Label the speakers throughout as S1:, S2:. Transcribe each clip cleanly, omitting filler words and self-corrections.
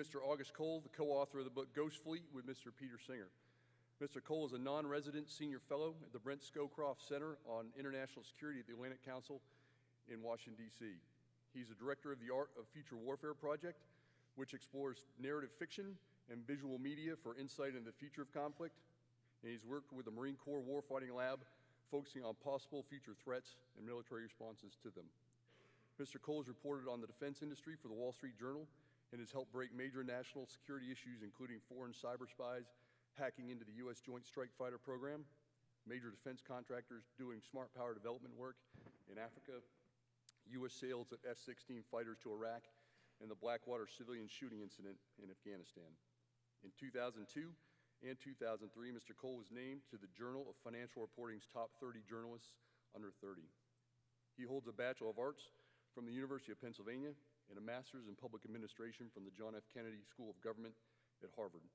S1: Mr. August Cole, the co-author of the book Ghost Fleet with Mr. Peter Singer. Mr. Cole is a non-resident senior fellow at the Brent Scowcroft Center on International Security at the Atlantic Council in Washington, D.C. He's the director of the Art of Future Warfare project, which explores narrative fiction and visual media for insight into the future of conflict. And he's worked with the Marine Corps Warfighting Lab, focusing on possible future threats and military responses to them. Mr. Cole has reported on the defense industry for the Wall Street Journal and has helped break major national security issues, including foreign cyber spies hacking into the U.S. Joint Strike Fighter program, major defense contractors doing smart power development work in Africa, U.S. sales of F-16 fighters to Iraq, and the Blackwater civilian shooting incident in Afghanistan. In 2002 and 2003, Mr. Cole was named to the Journal of Financial Reporting's top 30 journalists under 30. He holds a Bachelor of Arts from the University of Pennsylvania and a Master's in Public Administration from the John F. Kennedy School of Government at Harvard.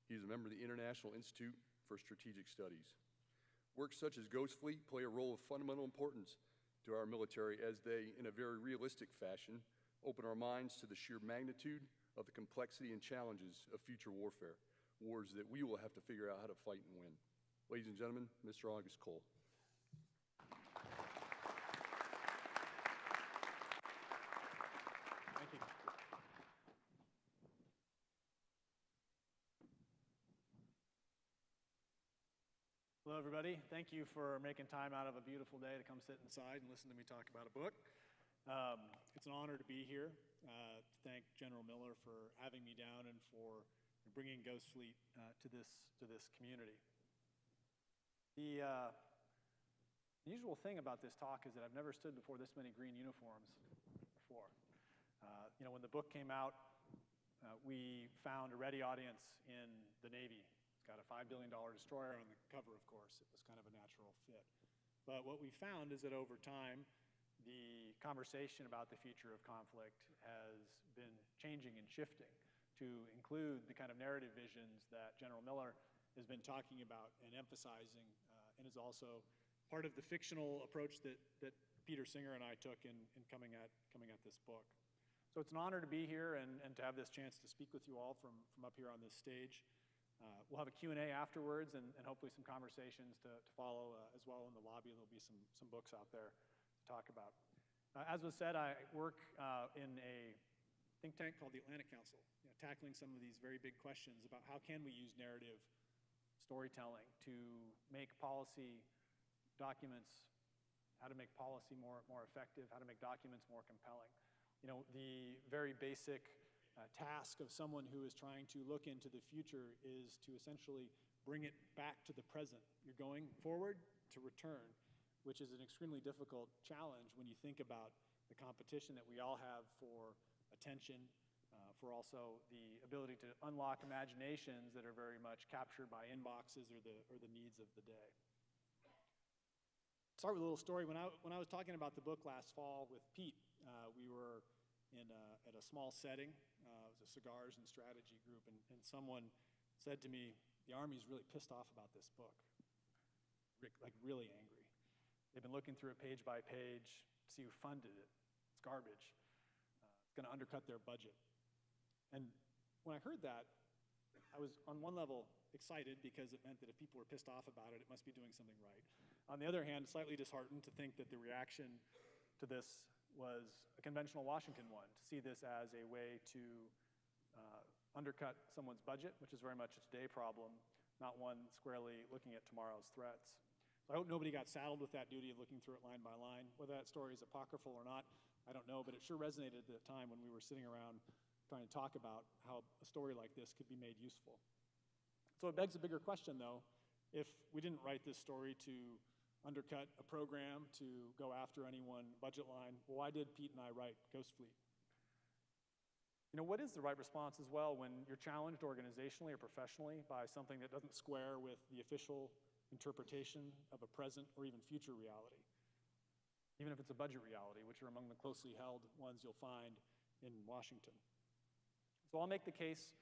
S1: He is a member of the International Institute for Strategic Studies. Works such as Ghost Fleet play a role of fundamental importance to our military as they, in a very realistic fashion, open our minds to the sheer magnitude of the complexity and challenges of future warfare, wars that we will have to figure out how to fight and win. Ladies and gentlemen, Mr. August Cole.
S2: Thank you. Hello, everybody. Thank you for making time out of a beautiful day to come sit inside and listen to me talk about a book. It's an honor to be here, to thank General Miller for having me down and for bringing Ghost Fleet to this community. The usual thing about this talk is that I've never stood before this many green uniforms before. When the book came out, we found a ready audience in the Navy. It's got a $5 billion destroyer on the cover, of course. It was kind of a natural fit. But what we found is that over time, the conversation about the future of conflict has been changing and shifting to include the kind of narrative visions that General Miller has been talking about and emphasizing, and is also part of the fictional approach that Peter Singer and I took in coming at this book. So it's an honor to be here and to have this chance to speak with you all from up here on this stage. We'll have a Q&A afterwards and hopefully some conversations to follow as well in the lobby. There'll be some books out there to talk about. As was said, I work in a think tank called the Atlantic Council, tackling some of these very big questions about how can we use narrative storytelling to make policy documents, how to make policy more effective, how to make documents more compelling. The very basic task of someone who is trying to look into the future is to essentially bring it back to the present. You're going forward to return, which is an extremely difficult challenge when you think about the competition that we all have for attention, for also the ability to unlock imaginations that are very much captured by inboxes or the needs of the day. Start with a little story. When I was talking about the book last fall with Pete, we were at a small setting. It was a cigars and strategy group, and someone said to me, the Army's really pissed off about this book, like really angry. They've been looking through it page by page to see who funded it. It's garbage. It's going to undercut their budget. And when I heard that, I was on one level excited because it meant that if people were pissed off about it, it must be doing something right. On the other hand, slightly disheartened to think that the reaction to this was a conventional Washington one, to see this as a way to undercut someone's budget, which is very much a today problem, not one squarely looking at tomorrow's threats. So I hope nobody got saddled with that duty of looking through it line by line. Whether that story is apocryphal or not, I don't know, but it sure resonated at the time when we were sitting around trying to talk about how a story like this could be made useful. So it begs a bigger question, though. If we didn't write this story to undercut a program, to go after any one budget line, well, why did Pete and I write Ghost Fleet? What is the right response as well when you're challenged organizationally or professionally by something that doesn't square with the official interpretation of a present or even future reality? Even if it's a budget reality, which are among the closely held ones you'll find in Washington. So I'll make the case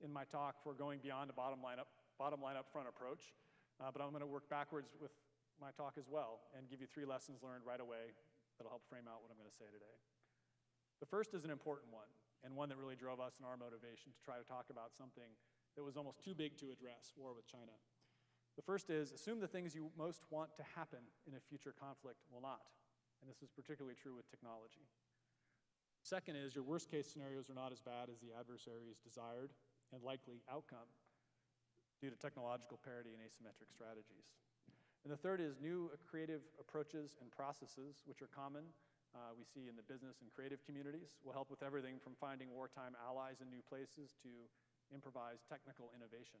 S2: in my talk for going beyond a bottom line up front approach, but I'm going to work backwards with my talk as well and give you 3 lessons learned right away that'll help frame out what I'm going to say today. The first is an important one. and one that really drove us in our motivation to try to talk about something that was almost too big to address, war with China. The first is, assume the things you most want to happen in a future conflict will not. And this is particularly true with technology. Second is, your worst case scenarios are not as bad as the adversary's desired and likely outcome due to technological parity and asymmetric strategies. And the third is new creative approaches and processes, which are common we see in the business and creative communities, will help with everything from finding wartime allies in new places to improvised technical innovation.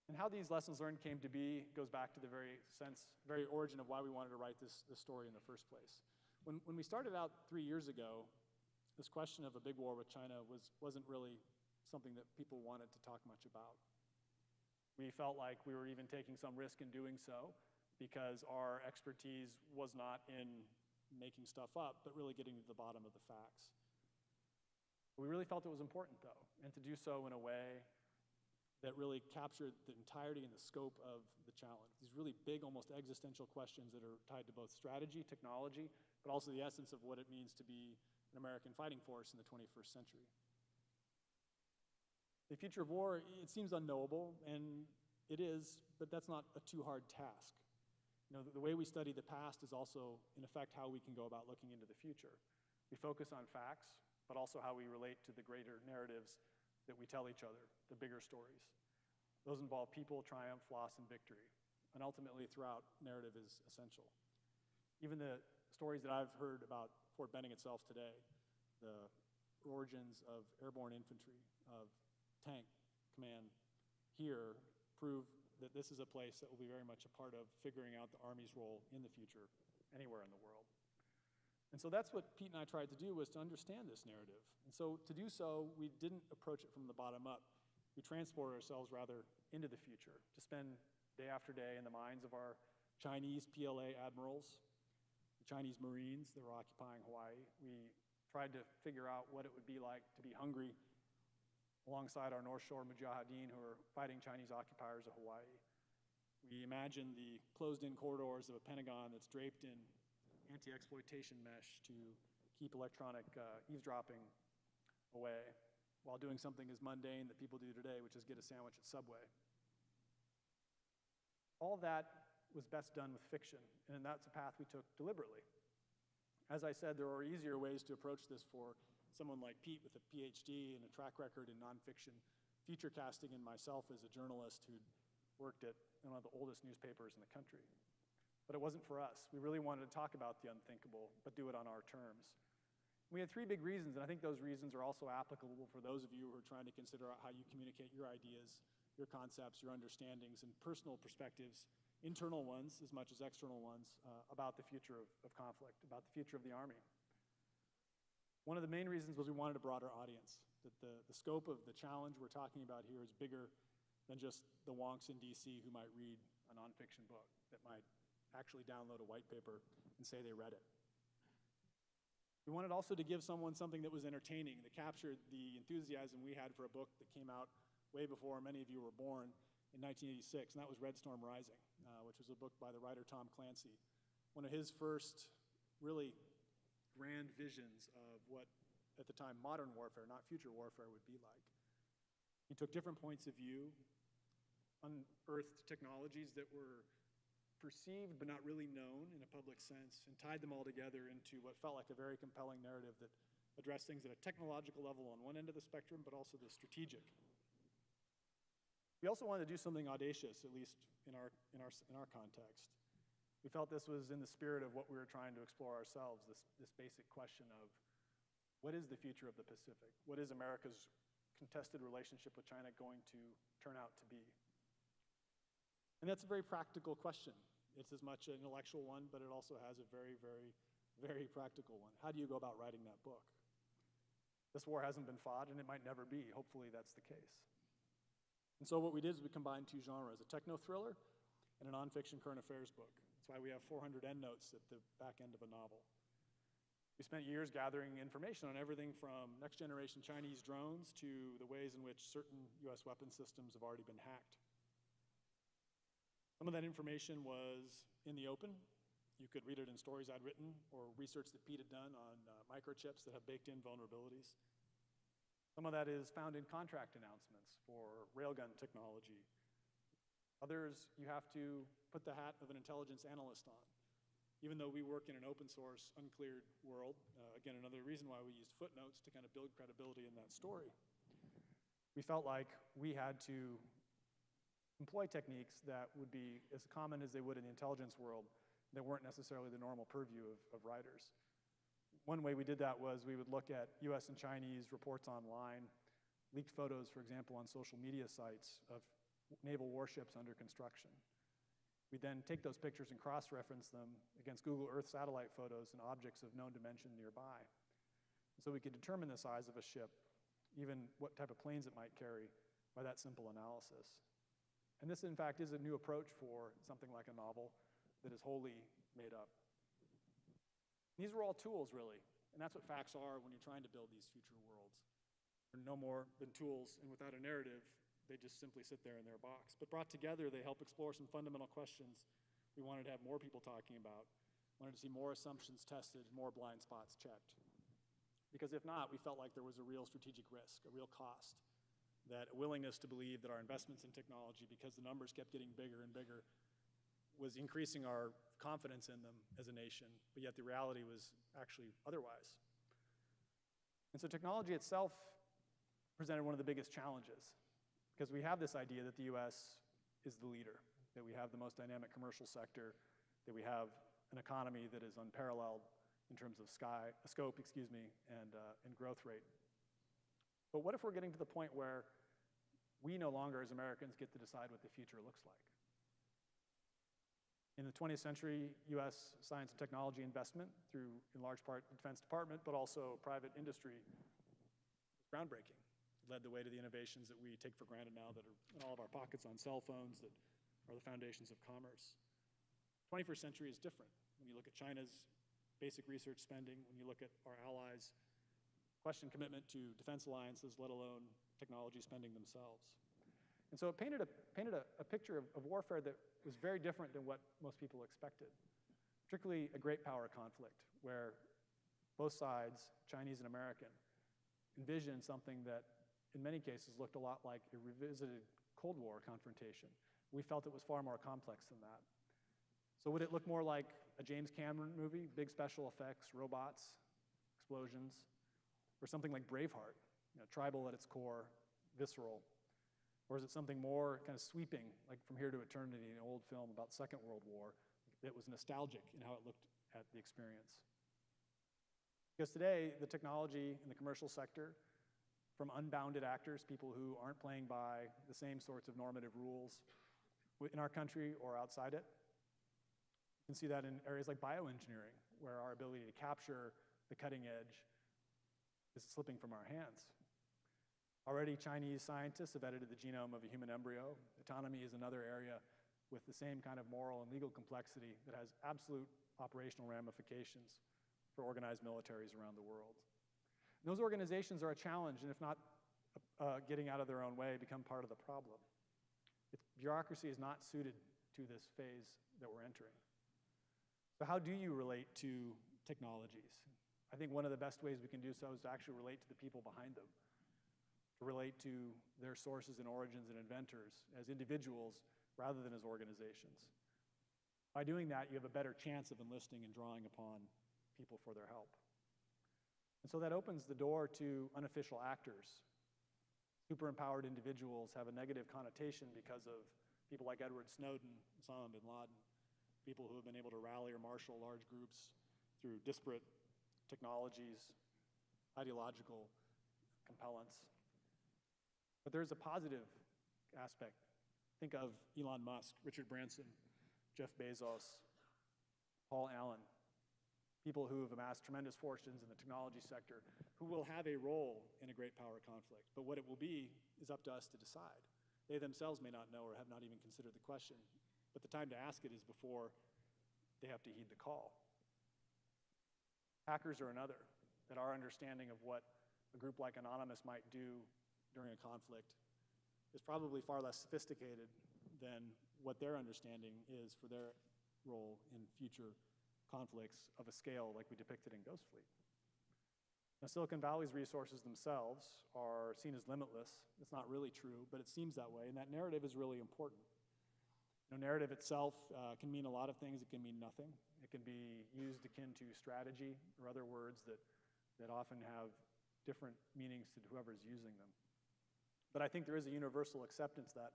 S2: And how these lessons learned came to be goes back to the very origin of why we wanted to write this story in the first place. When we started out 3 years ago, this question of a big war with China wasn't really something that people wanted to talk much about. We felt like we were even taking some risk in doing so because our expertise was not in making stuff up, but really getting to the bottom of the facts. We really felt it was important, though, and to do so in a way that really captured the entirety and the scope of the challenge. These really big, almost existential questions that are tied to both strategy, technology, but also the essence of what it means to be an American fighting force in the 21st century. The future of war, it seems unknowable, and it is, but that's not a too hard task. You know, the way we study the past is also, in effect, how we can go about looking into the future. We focus on facts, but also how we relate to the greater narratives that we tell each other, the bigger stories. Those involve people, triumph, loss, and victory. And ultimately, throughout, narrative is essential. Even the stories that I've heard about Fort Benning itself today, the origins of airborne infantry, of tank command here, prove that this is a place that will be very much a part of figuring out the Army's role in the future anywhere in the world. And so that's what Pete and I tried to do, was to understand this narrative. And so to do so, we didn't approach it from the bottom up. We transported ourselves rather into the future, to spend day after day in the minds of our Chinese PLA admirals, the Chinese Marines that were occupying Hawaii. We tried to figure out what it would be like to be hungry alongside our North Shore Mujahideen who are fighting Chinese occupiers of Hawaii. We imagined the closed-in corridors of a Pentagon that's draped in anti-exploitation mesh to keep electronic eavesdropping away while doing something as mundane that people do today, which is get a sandwich at Subway. All that was best done with fiction, and that's a path we took deliberately. As I said, there are easier ways to approach this for someone like Pete with a PhD and a track record in nonfiction future casting, and myself as a journalist who'd worked at one of the oldest newspapers in the country. But it wasn't for us. We really wanted to talk about the unthinkable, but do it on our terms. We had 3 big reasons, and I think those reasons are also applicable for those of you who are trying to consider how you communicate your ideas, your concepts, your understandings, and personal perspectives, internal ones as much as external ones, about the future of conflict, about the future of the Army. One of the main reasons was we wanted a broader audience, that the scope of the challenge we're talking about here is bigger than just the wonks in DC who might read a nonfiction book, that might actually download a white paper and say they read it. We wanted also to give someone something that was entertaining, that captured the enthusiasm we had for a book that came out way before many of you were born in 1986, and that was Red Storm Rising, which was a book by the writer Tom Clancy. One of his first really grand visions of what, at the time, modern warfare, not future warfare, would be like. He took different points of view, unearthed technologies that were perceived but not really known in a public sense, and tied them all together into what felt like a very compelling narrative that addressed things at a technological level on one end of the spectrum, but also the strategic. We also wanted to do something audacious, at least in our context. We felt this was in the spirit of what we were trying to explore ourselves, this basic question of what is the future of the Pacific? What is America's contested relationship with China going to turn out to be? And that's a very practical question. It's as much an intellectual one, but it also has a very, very, very practical one. How do you go about writing that book? This war hasn't been fought, and it might never be. Hopefully that's the case. And so what we did is we combined 2 genres, a techno-thriller and a nonfiction current affairs book. That's why we have 400 endnotes at the back end of a novel. We spent years gathering information on everything from next-generation Chinese drones to the ways in which certain U.S. weapon systems have already been hacked. Some of that information was in the open, You could read it in stories I'd written or research that Pete had done on microchips that have baked-in vulnerabilities. Some of that is found in contract announcements for railgun technology. Others, you have to put the hat of an intelligence analyst on. Even though we work in an open source, uncleared world, again, another reason why we used footnotes to kind of build credibility in that story. We felt like we had to employ techniques that would be as common as they would in the intelligence world that weren't necessarily the normal purview of writers. One way we did that was we would look at US and Chinese reports online, leaked photos, for example, on social media sites of naval warships under construction. We then take those pictures and cross-reference them against Google Earth satellite photos and objects of known dimension nearby. So we could determine the size of a ship, even what type of planes it might carry, by that simple analysis. And this, in fact, is a new approach for something like a novel that is wholly made up. These were all tools, really, and that's what facts are when you're trying to build these future worlds. They're no more than tools, and without a narrative, they just simply sit there in their box. But brought together, they help explore some fundamental questions we wanted to have more people talking about, wanted to see more assumptions tested, more blind spots checked. Because if not, we felt like there was a real strategic risk, a real cost, that a willingness to believe that our investments in technology, because the numbers kept getting bigger and bigger, was increasing our confidence in them as a nation, but yet the reality was actually otherwise. And so technology itself presented one of the biggest challenges, because we have this idea that the US is the leader, that we have the most dynamic commercial sector, that we have an economy that is unparalleled in terms of scope, and growth rate. But what if we're getting to the point where we no longer as Americans get to decide what the future looks like? In the 20th century, US science and technology investment through, in large part, the Defense Department, but also private industry, was groundbreaking. It led the way to the innovations that we take for granted now that are in all of our pockets on cell phones that are the foundations of commerce. 21st century is different. When you look at China's basic research spending, when you look at our allies' question commitment to defense alliances, let alone technology spending themselves. And so it painted a picture of warfare that was very different than what most people expected, particularly a great power conflict where both sides, Chinese and American, envisioned something that in many cases looked a lot like a revisited Cold War confrontation. We felt it was far more complex than that. So would it look more like a James Cameron movie, big special effects, robots, explosions, or something like Braveheart, tribal at its core, visceral? Or is it something more kind of sweeping, like From Here to Eternity, an old film about Second World War, that was nostalgic in how it looked at the experience? Because today, the technology in the commercial sector, from unbounded actors, people who aren't playing by the same sorts of normative rules in our country or outside it, you can see that in areas like bioengineering, where our ability to capture the cutting edge is slipping from our hands. Already, Chinese scientists have edited the genome of a human embryo. Autonomy is another area with the same kind of moral and legal complexity that has absolute operational ramifications for organized militaries around the world. And those organizations are a challenge, and if not getting out of their own way, become part of the problem. Bureaucracy is not suited to this phase that we're entering. So how do you relate to technologies? I think one of the best ways we can do so is to actually relate to the people behind them, to relate to their sources and origins and inventors as individuals rather than as organizations. By doing that, you have a better chance of enlisting and drawing upon people for their help. And so that opens the door to unofficial actors. Super-empowered individuals have a negative connotation because of people like Edward Snowden, Osama bin Laden, people who have been able to rally or marshal large groups through disparate technologies, ideological compellence. But there's a positive aspect. Think of Elon Musk, Richard Branson, Jeff Bezos, Paul Allen, people who have amassed tremendous fortunes in the technology sector, who will have a role in a great power conflict. But what it will be is up to us to decide. They themselves may not know or have not even considered the question, but the time to ask it is before they have to heed the call. Hackers are another, that our understanding of what a group like Anonymous might do during a conflict is probably far less sophisticated than what their understanding is for their role in future conflicts of a scale like we depicted in Ghost Fleet. Now, Silicon Valley's resources themselves are seen as limitless. It's not really true, but it seems that way, and that narrative is really important. Narrative itself can mean a lot of things. It can mean nothing. It can be used akin to strategy or other words that often have different meanings to whoever's using them. But I think there is a universal acceptance that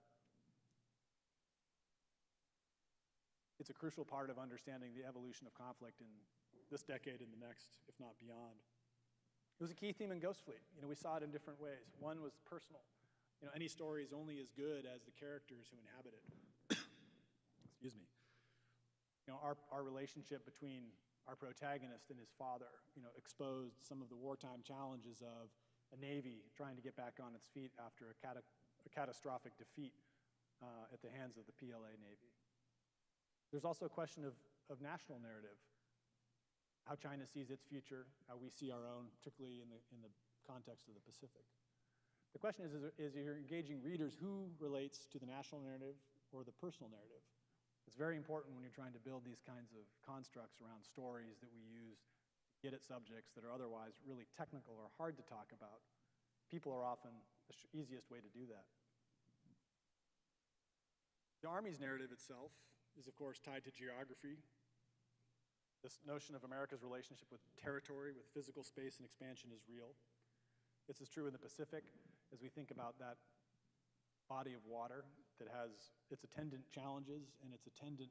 S2: it's a crucial part of understanding the evolution of conflict in this decade and the next, if not beyond. It was a key theme in Ghost Fleet. We saw it in different ways. One was personal. Any story is only as good as the characters who inhabit it. Excuse me. Our relationship between our protagonist and his father, exposed some of the wartime challenges of a Navy trying to get back on its feet after a catastrophic defeat at the hands of the PLA Navy. There's also a question of national narrative, how China sees its future, how we see our own, particularly in the context of the Pacific. The question is you're engaging readers, who relates to the national narrative or the personal narrative? It's very important when you're trying to build these kinds of constructs around stories that we use to get at subjects that are otherwise really technical or hard to talk about. People are often the easiest way to do that. The Army's narrative itself is, of course, tied to geography. This notion of America's relationship with territory, with physical space and expansion is real. This is true in the Pacific as we think about that body of water that has its attendant challenges and its attendant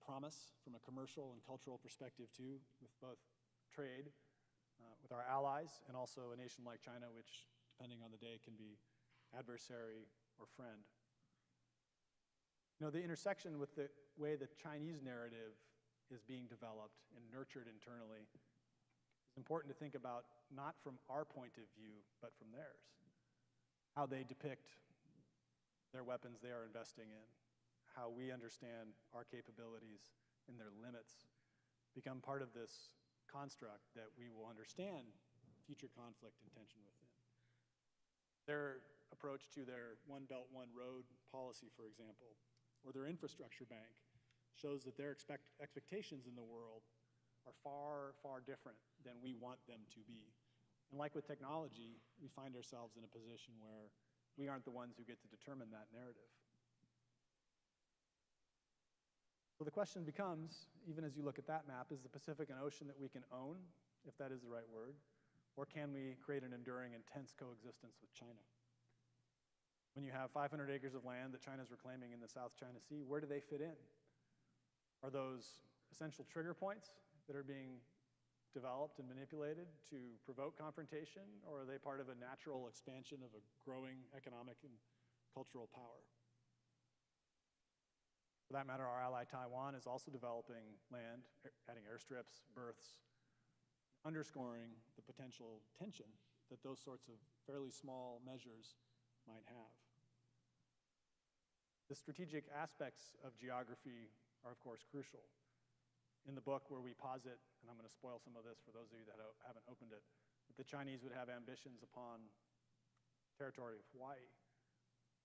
S2: promise from a commercial and cultural perspective too, with both trade with our allies and also a nation like China, which, depending on the day, can be adversary or friend. The intersection with the way the Chinese narrative is being developed and nurtured internally is important to think about, not from our point of view, but from theirs. How they depict their weapons they are investing in, how we understand our capabilities and their limits become part of this construct that we will understand future conflict and tension within. Their approach to their One Belt, One Road policy, for example, or their infrastructure bank, shows that their expectations in the world are far, far different than we want them to be. And like with technology, we find ourselves in a position where we aren't the ones who get to determine that narrative. So the question becomes, even as you look at that map, is the Pacific an ocean that we can own, if that is the right word, or can we create an enduring, intense coexistence with China? When you have 500 acres of land that China's reclaiming in the South China Sea, where do they fit in? Are those essential trigger points that are being developed and manipulated to provoke confrontation, or are they part of a natural expansion of a growing economic and cultural power? For that matter, our ally Taiwan is also developing land, adding airstrips, berths, underscoring the potential tension that those sorts of fairly small measures might have. The strategic aspects of geography are, of course, crucial. In the book where we posit, and I'm going to spoil some of this for those of you that haven't opened it, that the Chinese would have ambitions upon territory of Hawaii.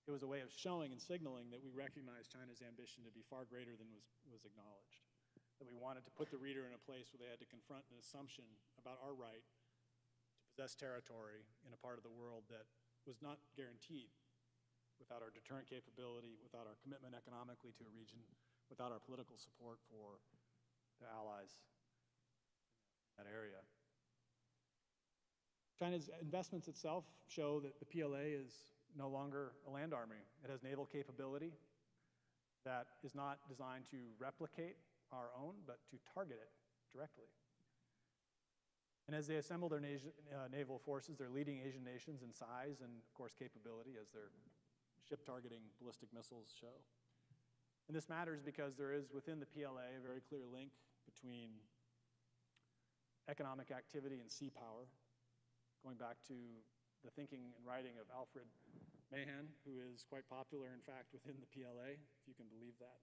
S2: It was a way of showing and signaling that we recognize China's ambition to be far greater than was acknowledged. That we wanted to put the reader in a place where they had to confront an assumption about our right to possess territory in a part of the world that was not guaranteed without our deterrent capability, without our commitment economically to a region, without our political support for the allies in that area. China's investments itself show that the PLA is no longer a land army. It has naval capability that is not designed to replicate our own, but to target it directly. And as they assemble their naval forces, they're leading Asian nations in size and, of course, capability, as their ship-targeting ballistic missiles show. And this matters because there is, within the PLA, a very clear link between economic activity and sea power, going back to the thinking and writing of Alfred Mahan, who is quite popular, in fact, within the PLA, if you can believe that.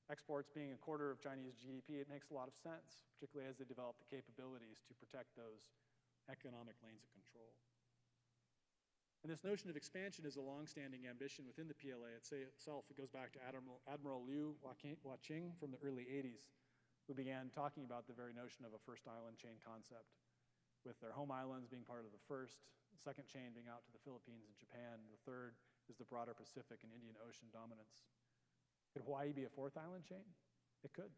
S2: Exports being a quarter of Chinese GDP, it makes a lot of sense, particularly as they develop the capabilities to protect those economic lanes of control. And this notion of expansion is a long-standing ambition within the PLA itself. It goes back to Admiral Liu Huaqing from the early 80s, who began talking about the very notion of a first island chain concept, with their home islands being part of the first, the second chain being out to the Philippines and Japan, and the third is the broader Pacific and Indian Ocean dominance. Could Hawaii be a fourth island chain? It could.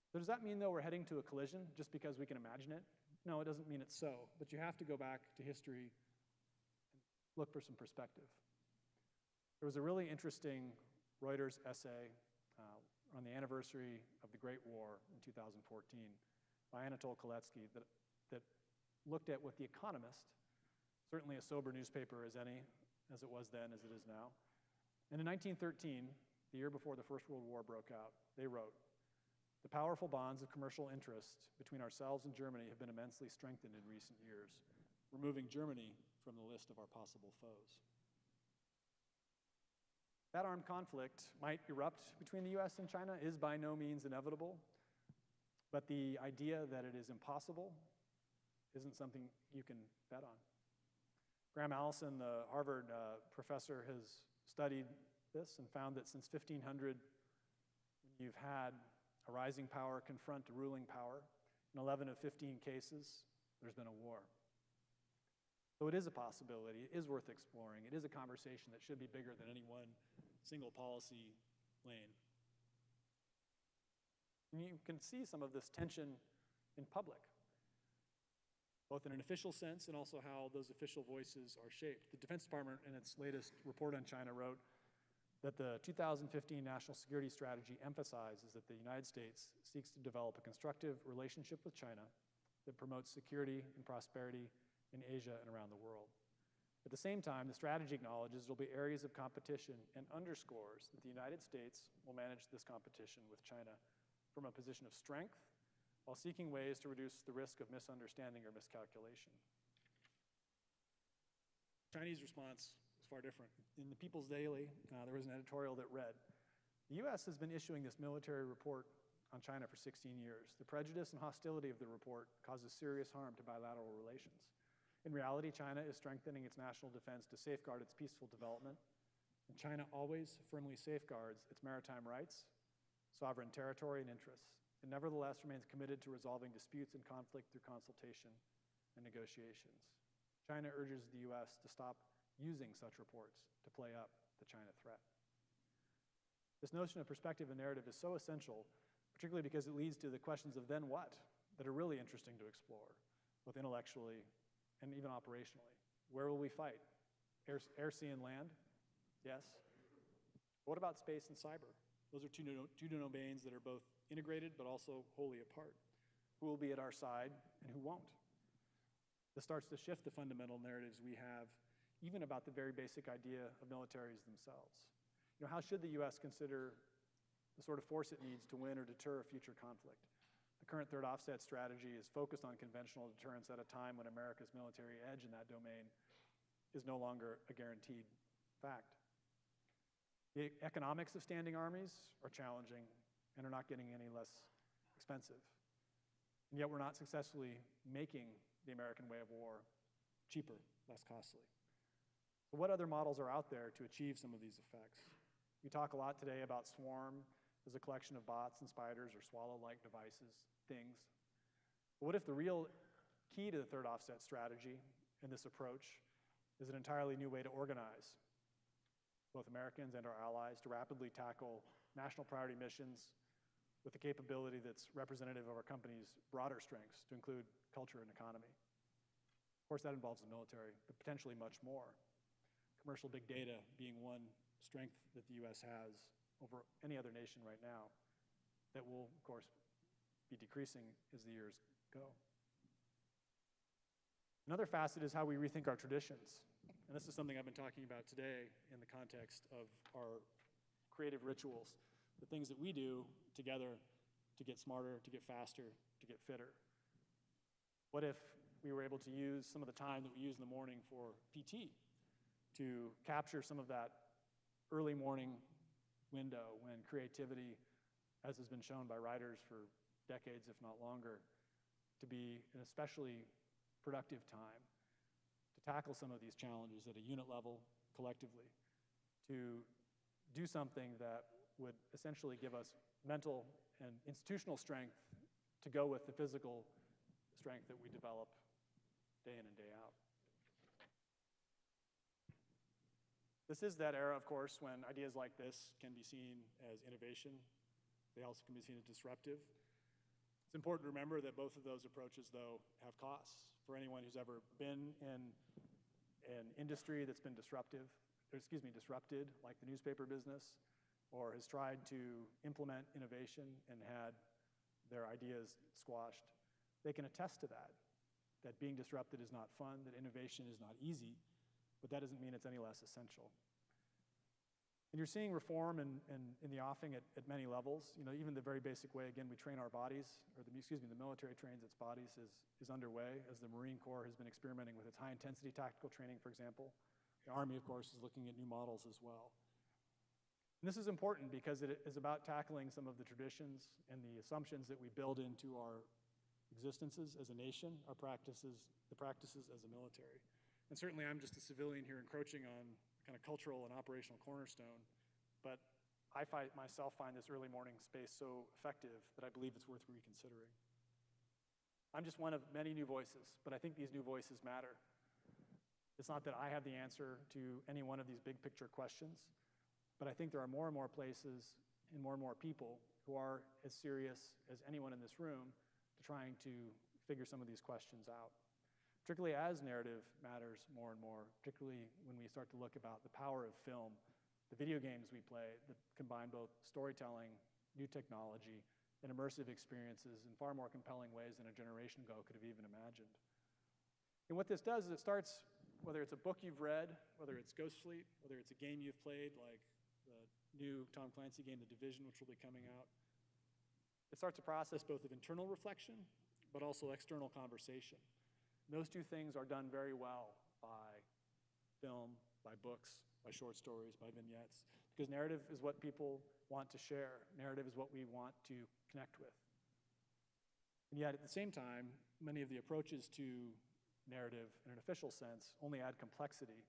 S2: So does that mean, though, we're heading to a collision just because we can imagine it? No, it doesn't mean it's so, but you have to go back to history and look for some perspective. There was a really interesting Reuters essay on the anniversary of the Great War in 2014 by Anatol Kaletsky that looked at what The Economist, certainly a sober newspaper as any, as it was then, as it is now. And in 1913, the year before the First World War broke out, they wrote, "The powerful bonds of commercial interest between ourselves and Germany have been immensely strengthened in recent years, removing Germany from the list of our possible foes." That armed conflict might erupt between the US and China is by no means inevitable, but the idea that it is impossible isn't something you can bet on. Graham Allison, the Harvard professor, has studied this and found that since 1500, you've had a rising power confront a ruling power. In 11 of 15 cases, there's been a war. So it is a possibility. It is worth exploring. It is a conversation that should be bigger than any one single policy lane. And you can see some of this tension in public, both in an official sense and also how those official voices are shaped. The Defense Department, in its latest report on China, wrote that the 2015 National Security Strategy emphasizes that the United States seeks to develop a constructive relationship with China that promotes security and prosperity in Asia and around the world. At the same time, the strategy acknowledges there will be areas of competition and underscores that the United States will manage this competition with China from a position of strength while seeking ways to reduce the risk of misunderstanding or miscalculation. Chinese response was far different. In the People's Daily, there was an editorial that read, "The U.S. has been issuing this military report on China for 16 years. The prejudice and hostility of the report causes serious harm to bilateral relations. In reality, China is strengthening its national defense to safeguard its peaceful development, and China always firmly safeguards its maritime rights, sovereign territory, and interests. It nevertheless remains committed to resolving disputes and conflict through consultation and negotiations. China urges the U.S. to stop using such reports to play up the China threat." This notion of perspective and narrative is so essential, particularly because it leads to the questions of then what that are really interesting to explore, both intellectually and even operationally. Where will we fight? Air, sea, and land? Yes. What about space and cyber? Those are two domains that are both integrated but also wholly apart. Who will be at our side and who won't? This starts to shift the fundamental narratives we have, even about the very basic idea of militaries themselves. How should the U.S. consider the sort of force it needs to win or deter a future conflict? The current third offset strategy is focused on conventional deterrence at a time when America's military edge in that domain is no longer a guaranteed fact. The economics of standing armies are challenging and are not getting any less expensive. And yet we're not successfully making the American way of war cheaper, less costly. So what other models are out there to achieve some of these effects? We talk a lot today about swarm as a collection of bots and spiders or swallow-like devices, things. But what if the real key to the third offset strategy and this approach is an entirely new way to organize both Americans and our allies to rapidly tackle national priority missions with a capability that's representative of our company's broader strengths to include culture and economy? Of course, that involves the military, but potentially much more. Commercial big data being one strength that the U.S. has over any other nation right now that will, of course, be decreasing as the years go. Another facet is how we rethink our traditions. And this is something I've been talking about today in the context of our creative rituals, the things that we do together to get smarter, to get faster, to get fitter. What if we were able to use some of the time that we use in the morning for PT to capture some of that early morning window when creativity, as has been shown by writers for decades, if not longer, to be an especially productive time to tackle some of these challenges at a unit level collectively, to do something that would essentially give us mental and institutional strength to go with the physical strength that we develop day in and day out. This is that era, of course, when ideas like this can be seen as innovation. They also can be seen as disruptive. It's important to remember that both of those approaches, though, have costs. For anyone who's ever been in an industry that's been disrupted, like the newspaper business, or has tried to implement innovation and had their ideas squashed, they can attest to that being disrupted is not fun, that innovation is not easy, but that doesn't mean it's any less essential. And you're seeing reform in the offing at many levels. You know, even the very basic way, again, we train our bodies, or the military trains its bodies is underway, as the Marine Corps has been experimenting with its high-intensity tactical training, for example. The Army, of course, is looking at new models as well. And this is important because it is about tackling some of the traditions and the assumptions that we build into our existences as a nation, the practices as a military. And certainly I'm just a civilian here encroaching on kind of cultural and operational cornerstone, but I myself find this early morning space so effective that I believe it's worth reconsidering. I'm just one of many new voices, but I think these new voices matter. It's not that I have the answer to any one of these big picture questions, but I think there are more and more places and more people who are as serious as anyone in this room to trying to figure some of these questions out. Particularly as narrative matters more and more, particularly when we start to look about the power of film, the video games we play that combine both storytelling, new technology, and immersive experiences in far more compelling ways than a generation ago could have even imagined. And what this does is it starts, whether it's a book you've read, whether it's Ghost Fleet, whether it's a game you've played like the new Tom Clancy game, The Division, which will be coming out, it starts a process both of internal reflection, but also external conversation. Those two things are done very well by film, by books, by short stories, by vignettes, because narrative is what people want to share. Narrative is what we want to connect with. And yet, at the same time, many of the approaches to narrative in an official sense only add complexity,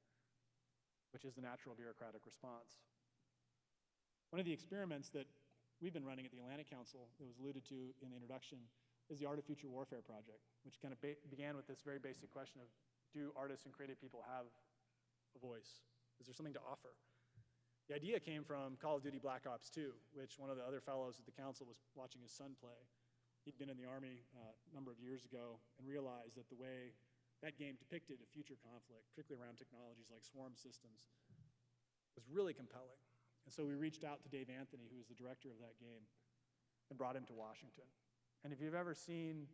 S2: which is the natural bureaucratic response. One of the experiments that we've been running at the Atlantic Council that was alluded to in the introduction is the Art of Future Warfare project, which kind of began with this very basic question of, do artists and creative people have a voice? Is there something to offer? The idea came from Call of Duty Black Ops 2, which one of the other fellows at the council was watching his son play. He'd been in the Army a number of years ago and realized that the way that game depicted a future conflict, particularly around technologies like swarm systems, was really compelling. And so we reached out to Dave Anthony, who was the director of that game, and brought him to Washington. And if you've ever seen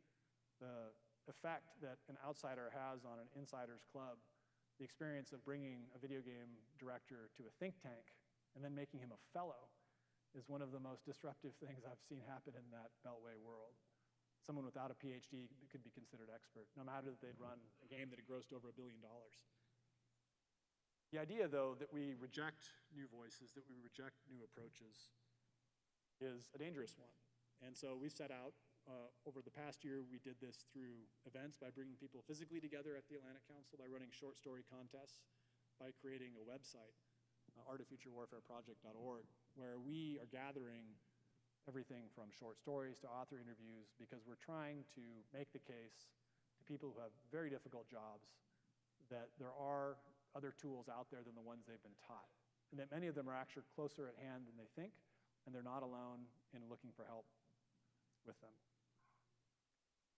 S2: the effect that an outsider has on an insider's club, the experience of bringing a video game director to a think tank and then making him a fellow is one of the most disruptive things I've seen happen in that Beltway world. Someone without a PhD could be considered expert, no matter that they'd run a game that had grossed over $1 billion. The idea, though, that we reject new voices, that we reject new approaches, is a dangerous one. And so we set out, over the past year, we did this through events by bringing people physically together at the Atlantic Council, by running short story contests, by creating a website, artoffuturewarfareproject.org, where we are gathering everything from short stories to author interviews, because we're trying to make the case to people who have very difficult jobs that there are other tools out there than the ones they've been taught, and that many of them are actually closer at hand than they think, and they're not alone in looking for help with them.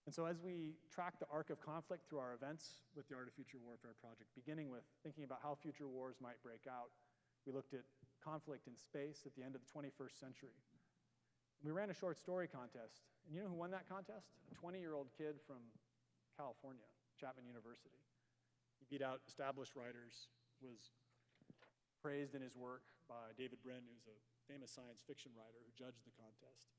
S2: And so as we track the arc of conflict through our events with the Art of Future Warfare Project, beginning with thinking about how future wars might break out, we looked at conflict in space at the end of the 21st century. We ran a short story contest, and you know who won that contest? A 20-year-old kid from California, Chapman University. He beat out established writers, was praised in his work by David Brin, who's a famous science fiction writer who judged the contest.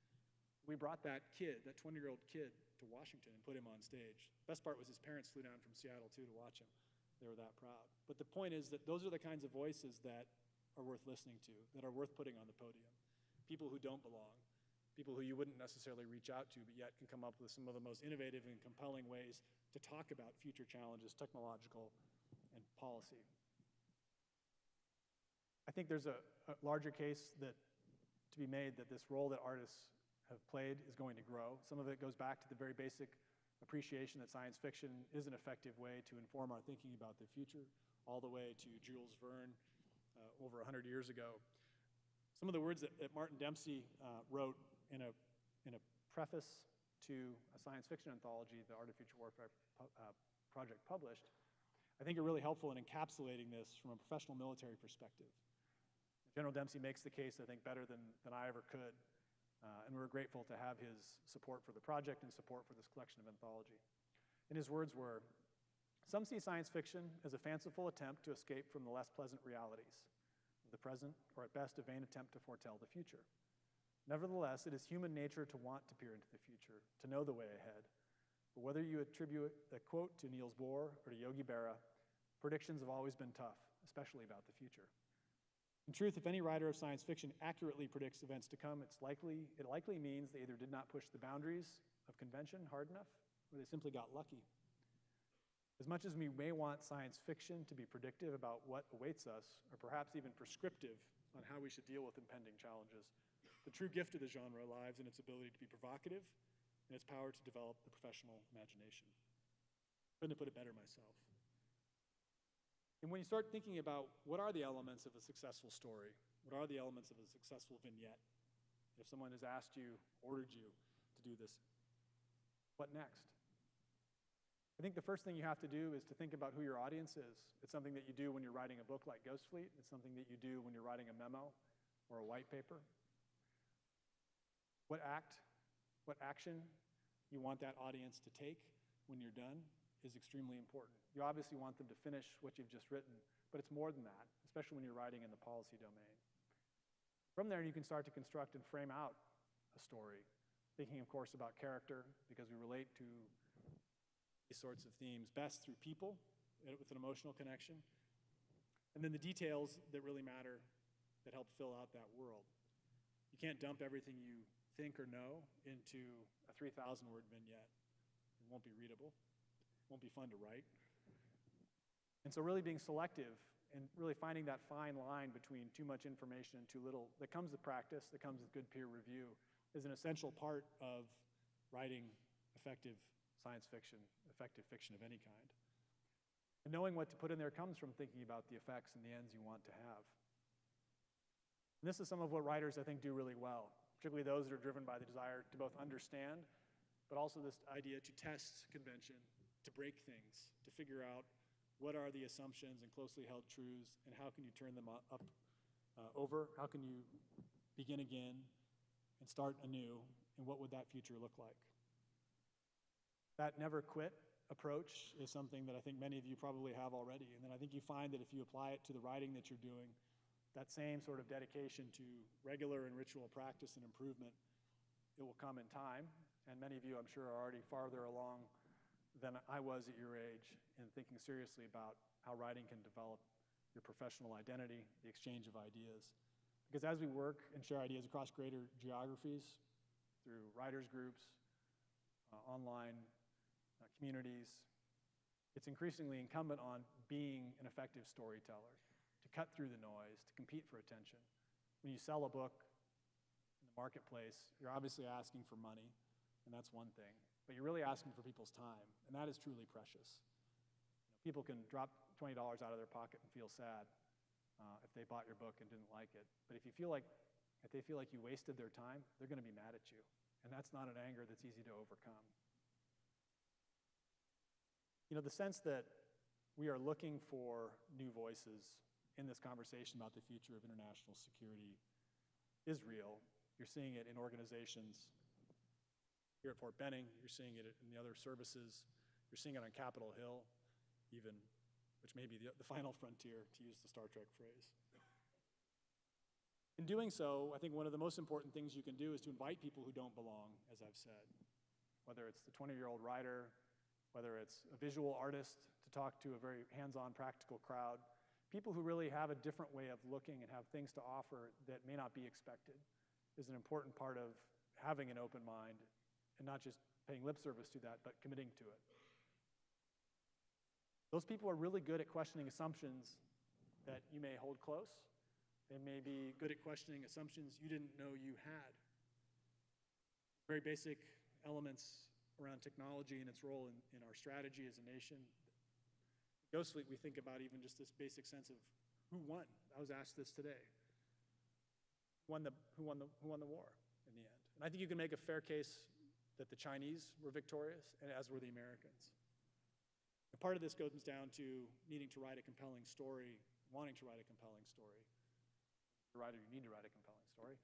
S2: We brought that kid, that 20-year-old kid, to Washington and put him on stage. Best part was his parents flew down from Seattle, too, to watch him. They were that proud. But the point is that those are the kinds of voices that are worth listening to, that are worth putting on the podium. People who don't belong, people who you wouldn't necessarily reach out to, but yet can come up with some of the most innovative and compelling ways to talk about future challenges, technological and policy. I think there's a larger case to be made that this role that artists have played is going to grow. Some of it goes back to the very basic appreciation that science fiction is an effective way to inform our thinking about the future, all the way to Jules Verne over 100 years ago. Some of the words that Martin Dempsey wrote in a preface to a science fiction anthology the Art of Future Warfare project published, I think are really helpful in encapsulating this from a professional military perspective. General Dempsey makes the case, I think, better than I ever could, and we're grateful to have his support for the project and support for this collection of anthology. And his words were, "Some see science fiction as a fanciful attempt to escape from the less pleasant realities of the present, or at best a vain attempt to foretell the future. Nevertheless, it is human nature to want to peer into the future, to know the way ahead. But whether you attribute a quote to Niels Bohr or to Yogi Berra, predictions have always been tough, especially about the future. In truth, if any writer of science fiction accurately predicts events to come, it likely means they either did not push the boundaries of convention hard enough, or they simply got lucky. As much as we may want science fiction to be predictive about what awaits us, or perhaps even prescriptive on how we should deal with impending challenges, the true gift of the genre lies in its ability to be provocative and its power to develop the professional imagination." Couldn't have put it better myself. And when you start thinking about what are the elements of a successful story, what are the elements of a successful vignette, if someone has asked you, ordered you to do this, what next? I think the first thing you have to do is to think about who your audience is. It's something that you do when you're writing a book like Ghost Fleet. It's something that you do when you're writing a memo or a white paper. What action you want that audience to take when you're done is extremely important. You obviously want them to finish what you've just written, but it's more than that, especially when you're writing in the policy domain. From there, you can start to construct and frame out a story, thinking, of course, about character, because we relate to these sorts of themes best through people with an emotional connection, and then the details that really matter that help fill out that world. You can't dump everything you think or know into a 3,000-word vignette. It won't be readable. It won't be fun to write. And so really being selective and really finding that fine line between too much information and too little that comes with practice, that comes with good peer review, is an essential part of writing effective science fiction, effective fiction of any kind. And knowing what to put in there comes from thinking about the effects and the ends you want to have. And this is some of what writers, I think, do really well, particularly those that are driven by the desire to both understand, but also this idea to test convention, to break things, to figure out what are the assumptions and closely held truths, and how can you turn them over? How can you begin again and start anew, and what would that future look like? That never quit approach is something that I think many of you probably have already, and then I think you find that if you apply it to the writing that you're doing, that same sort of dedication to regular and ritual practice and improvement, it will come in time, and many of you, I'm sure, are already farther along than I was at your age in thinking seriously about how writing can develop your professional identity, the exchange of ideas. Because as we work and share ideas across greater geographies, through writers groups, online communities, it's increasingly incumbent on being an effective storyteller, to cut through the noise, to compete for attention. When you sell a book in the marketplace, you're obviously asking for money, and that's one thing, but you're really asking for people's time, and that is truly precious. People can drop $20 out of their pocket and feel sad if they bought your book and didn't like it, but if they feel like you wasted their time, they're going to be mad at you, and that's not an anger that's easy to overcome. The sense that we are looking for new voices in this conversation about the future of international security is real. You're seeing it in organizations here at Fort Benning. You're seeing it in the other services. You're seeing it on Capitol Hill, even, which may be the final frontier, to use the Star Trek phrase. In doing so, I think one of the most important things you can do is to invite people who don't belong, as I've said, whether it's the 20-year-old writer, whether it's a visual artist to talk to a very hands-on practical crowd, people who really have a different way of looking and have things to offer that may not be expected is an important part of having an open mind and not just paying lip service to that, but committing to it. Those people are really good at questioning assumptions that you may hold close. They may be good at questioning assumptions you didn't know you had. very basic elements around technology and its role in our strategy as a nation. Ghost Fleet, we think about even just this basic sense of who won. I was asked this today. Who won the war in the end? And I think you can make a fair case that the Chinese were victorious, and as were the Americans. And part of this goes down to needing to write a compelling story, wanting to write a compelling story. The writer, you need to write a compelling story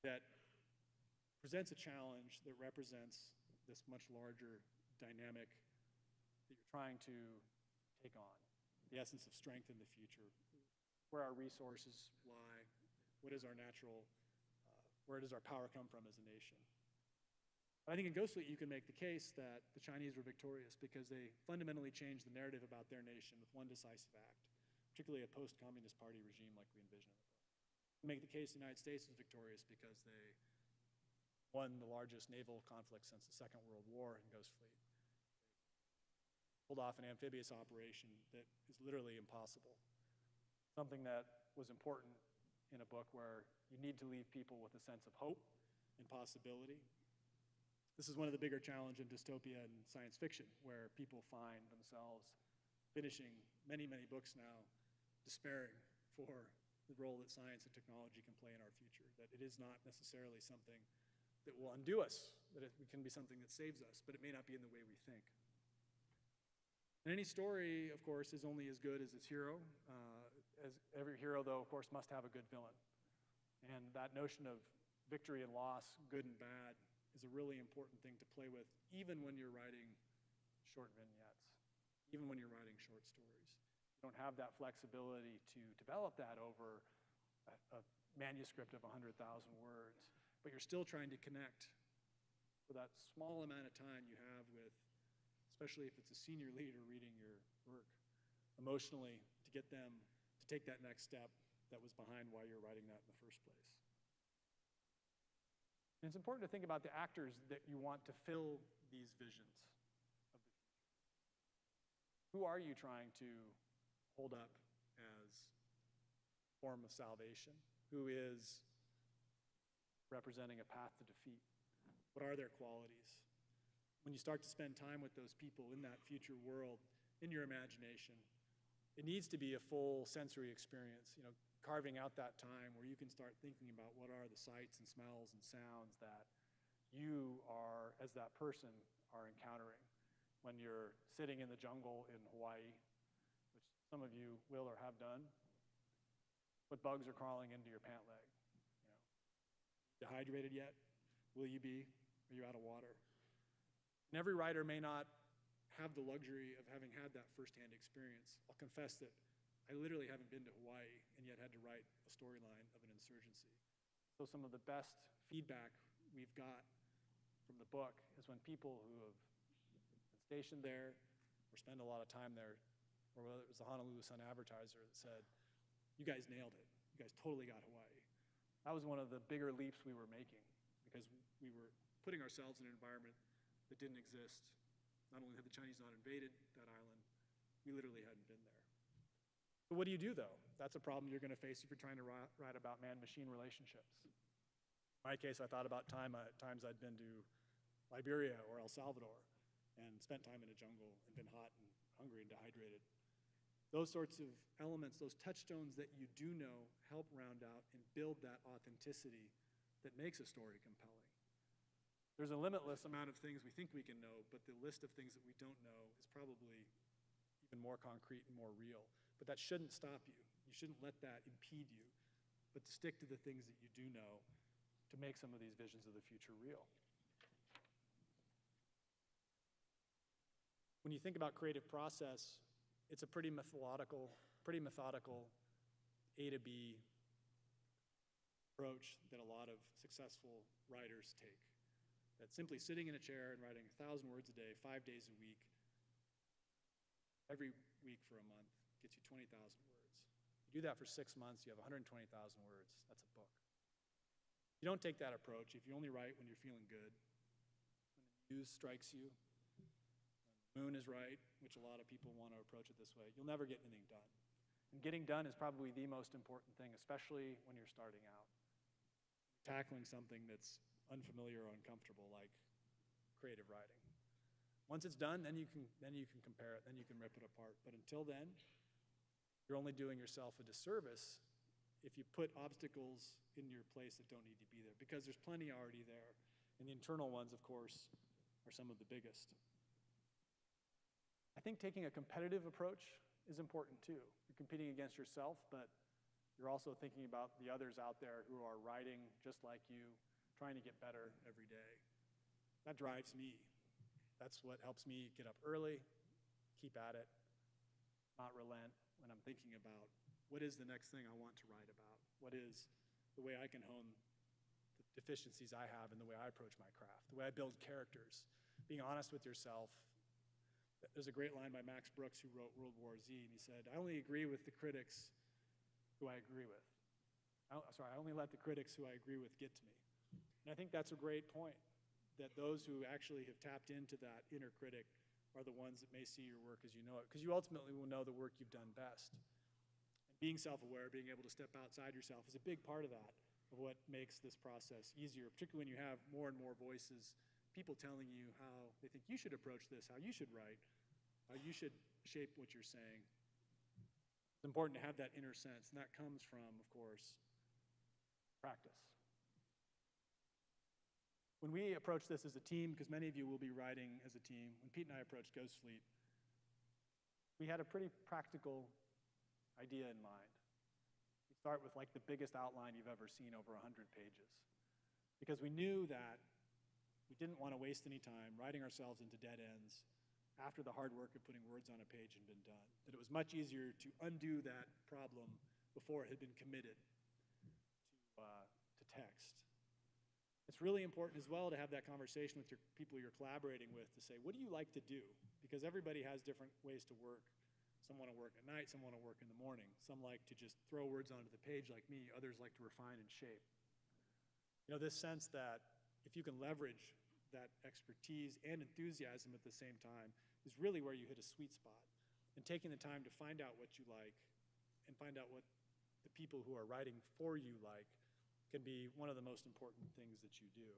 S2: that presents a challenge that represents this much larger dynamic that you're trying to take on. The essence of strength in the future, where our resources lie, what is our natural, where does our power come from as a nation? I think in Ghost Fleet you can make the case that the Chinese were victorious because they fundamentally changed the narrative about their nation with one decisive act, particularly a post-communist party regime like we envision in the book. You make the case the United States was victorious because they won the largest naval conflict since the Second World War in Ghost Fleet. They pulled off an amphibious operation that is literally impossible. Something that was important in a book where you need to leave people with a sense of hope and possibility. This is one of the bigger challenges in dystopia and science fiction, where people find themselves finishing many, many books now, despairing for the role that science and technology can play in our future, that it is not necessarily something that will undo us, that it can be something that saves us, but it may not be in the way we think. And any story, of course, is only as good as its hero. As every hero, though, of course, must have a good villain. And that notion of victory and loss, good and bad, is a really important thing to play with, even when you're writing short vignettes, even when you're writing short stories. You don't have that flexibility to develop that over a manuscript of 100,000 words, but you're still trying to connect for that small amount of time you have with, especially if it's a senior leader reading your work, emotionally, to get them to take that next step that was behind why you're writing that in the first place. And it's important to think about the actors that you want to fill these visions of the future. Who are you trying to hold up as a form of salvation? Who is representing a path to defeat? What are their qualities? When you start to spend time with those people in that future world, in your imagination, it needs to be a full sensory experience, carving out that time where you can start thinking about what are the sights and smells and sounds that you are, as that person, are encountering when you're sitting in the jungle in Hawaii, which some of you will or have done. What bugs are crawling into your pant leg? Dehydrated yet? Will you be? Are you out of water? And every writer may not have the luxury of having had that firsthand experience. I'll confess that I literally haven't been to Hawaii and yet had to write a storyline of an insurgency. So some of the best feedback we've got from the book is when people who have been stationed there or spend a lot of time there, or whether it was the Honolulu Sun Advertiser that said, you guys nailed it. You guys totally got Hawaii. That was one of the bigger leaps we were making because we were putting ourselves in an environment that didn't exist. Not only had the Chinese not invaded that island, we literally hadn't been there. But what do you do, though? That's a problem you're going to face if you're trying to write about man-machine relationships. In my case, I thought about times I'd been to Liberia or El Salvador and spent time in a jungle and been hot and hungry and dehydrated. Those sorts of elements, those touchstones that you do know, help round out and build that authenticity that makes a story compelling. There's a limitless amount of things we think we can know, but the list of things that we don't know is probably even more concrete and more real. But that shouldn't stop you. You shouldn't let that impede you, but to stick to the things that you do know to make some of these visions of the future real. When you think about creative process, it's a pretty methodical A to B approach that a lot of successful writers take. That simply sitting in a chair and writing 1,000 words a day, 5 days a week, every week for a month, gets you 20,000 words. You do that for 6 months, you have 120,000 words. That's a book. You don't take that approach if you only write when you're feeling good, when the muse strikes you, when the moon is right, which a lot of people want to approach it this way. You'll never get anything done. And getting done is probably the most important thing, especially when you're starting out. tackling something that's unfamiliar or uncomfortable, like creative writing. Once it's done, then you can compare it, then you can rip it apart. But until then, you're only doing yourself a disservice if you put obstacles in your place that don't need to be there, because there's plenty already there. And the internal ones, of course, are some of the biggest. I think taking a competitive approach is important too. You're competing against yourself, but you're also thinking about the others out there who are writing just like you, trying to get better every day. That drives me. That's what helps me get up early, keep at it, not relent when I'm thinking about what is the next thing I want to write about? What is the way I can hone the deficiencies I have in the way I approach my craft, the way I build characters, being honest with yourself. There's a great line by Max Brooks, who wrote World War Z, and he said, I only agree with the critics who I agree with. I only let the critics who I agree with get to me. And I think that's a great point, that those who actually have tapped into that inner critic are the ones that may see your work as you know it, because you ultimately will know the work you've done best. And being self-aware, being able to step outside yourself is a big part of that, of what makes this process easier, particularly when you have more and more voices, people telling you how they think you should approach this, how you should write, how you should shape what you're saying. It's important to have that inner sense, and that comes from, of course, practice. When we approach this as a team, because many of you will be writing as a team, when Pete and I approached Ghost Fleet, we had a pretty practical idea in mind. We start with like the biggest outline you've ever seen, over 100 pages. Because we knew that we didn't want to waste any time writing ourselves into dead ends after the hard work of putting words on a page had been done. That it was much easier to undo that problem before it had been committed to text. It's really important as well to have that conversation with your people you're collaborating with to say, what do you like to do? Because everybody has different ways to work. Some want to work at night, some want to work in the morning. Some like to just throw words onto the page like me, others like to refine and shape. You know, this sense that if you can leverage that expertise and enthusiasm at the same time is really where you hit a sweet spot. And taking the time to find out what you like and find out what the people who are writing for you like can be one of the most important things that you do.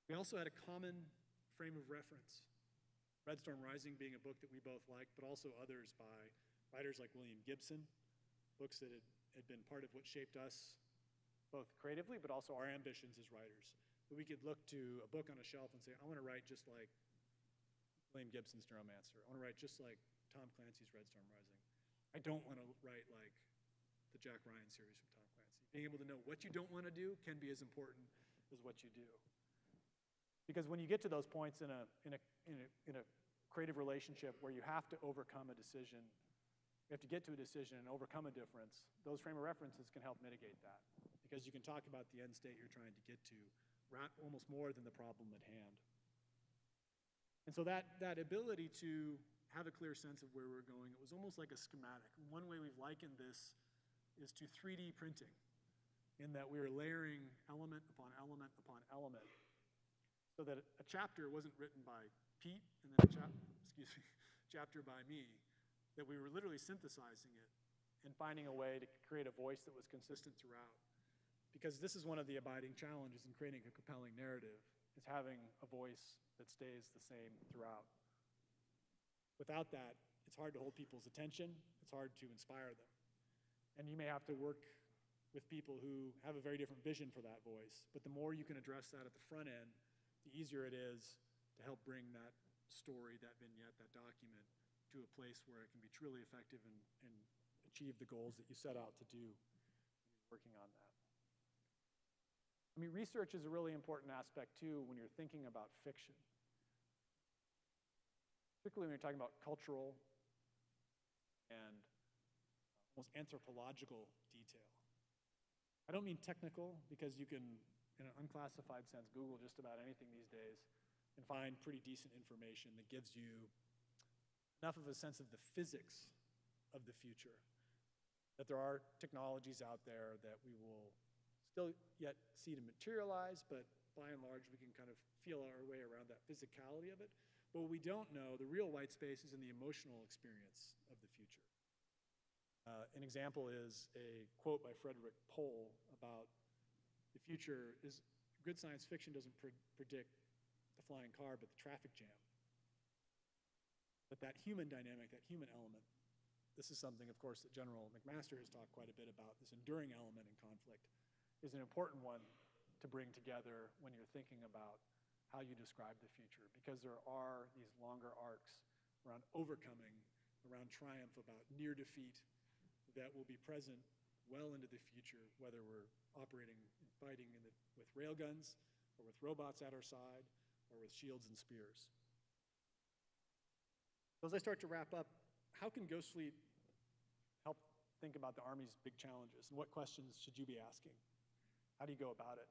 S2: We also had a common frame of reference. Red Storm Rising being a book that we both liked, but also others by writers like William Gibson, books that had been part of what shaped us, both creatively, but also our ambitions as writers. That we could look to a book on a shelf and say, I want to write just like William Gibson's Neuromancer. I want to write just like Tom Clancy's Red Storm Rising. I don't want to write like the Jack Ryan series from Tom Clancy. Being able to know what you don't want to do can be as important as what you do. Because when you get to those points in a creative relationship where you have to overcome a decision, you have to get to a decision and overcome a difference, those frame of references can help mitigate that. Because you can talk about the end state you're trying to get to almost more than the problem at hand. And so that ability to have a clear sense of where we're going, it was almost like a schematic. One way we've likened this is to 3D printing, in that we are layering element upon element upon element, so that a chapter wasn't written by Pete and then a chapter by me, that we were literally synthesizing it and finding a way to create a voice that was consistent throughout. Because this is one of the abiding challenges in creating a compelling narrative, is having a voice that stays the same throughout. Without that, it's hard to hold people's attention, it's hard to inspire them. And you may have to work with people who have a very different vision for that voice, but the more you can address that at the front end, the easier it is to help bring that story, that vignette, that document to a place where it can be truly effective and achieve the goals that you set out to do when you're working on that. I mean, research is a really important aspect too when you're thinking about fiction, particularly when you're talking about cultural and almost anthropological detail. I don't mean technical, because you can, in an unclassified sense, Google just about anything these days and find pretty decent information that gives you enough of a sense of the physics of the future, that there are technologies out there that we will still yet see to materialize, but by and large we can kind of feel our way around that physicality of it. But what we don't know, the real white space, is in the emotional experience of the future. An example is a quote by Frederick Pohl about the future is good science fiction doesn't predict the flying car, but the traffic jam. But that human dynamic, that human element, this is something, of course, that General McMaster has talked quite a bit about, this enduring element in conflict, is an important one to bring together when you're thinking about how you describe the future, because there are these longer arcs around overcoming, around triumph, about near defeat that will be present well into the future, whether we're operating and fighting with railguns or with robots at our side or with shields and spears. So as I start to wrap up, how can Ghost Fleet help think about the Army's big challenges, and what questions should you be asking? How do you go about it?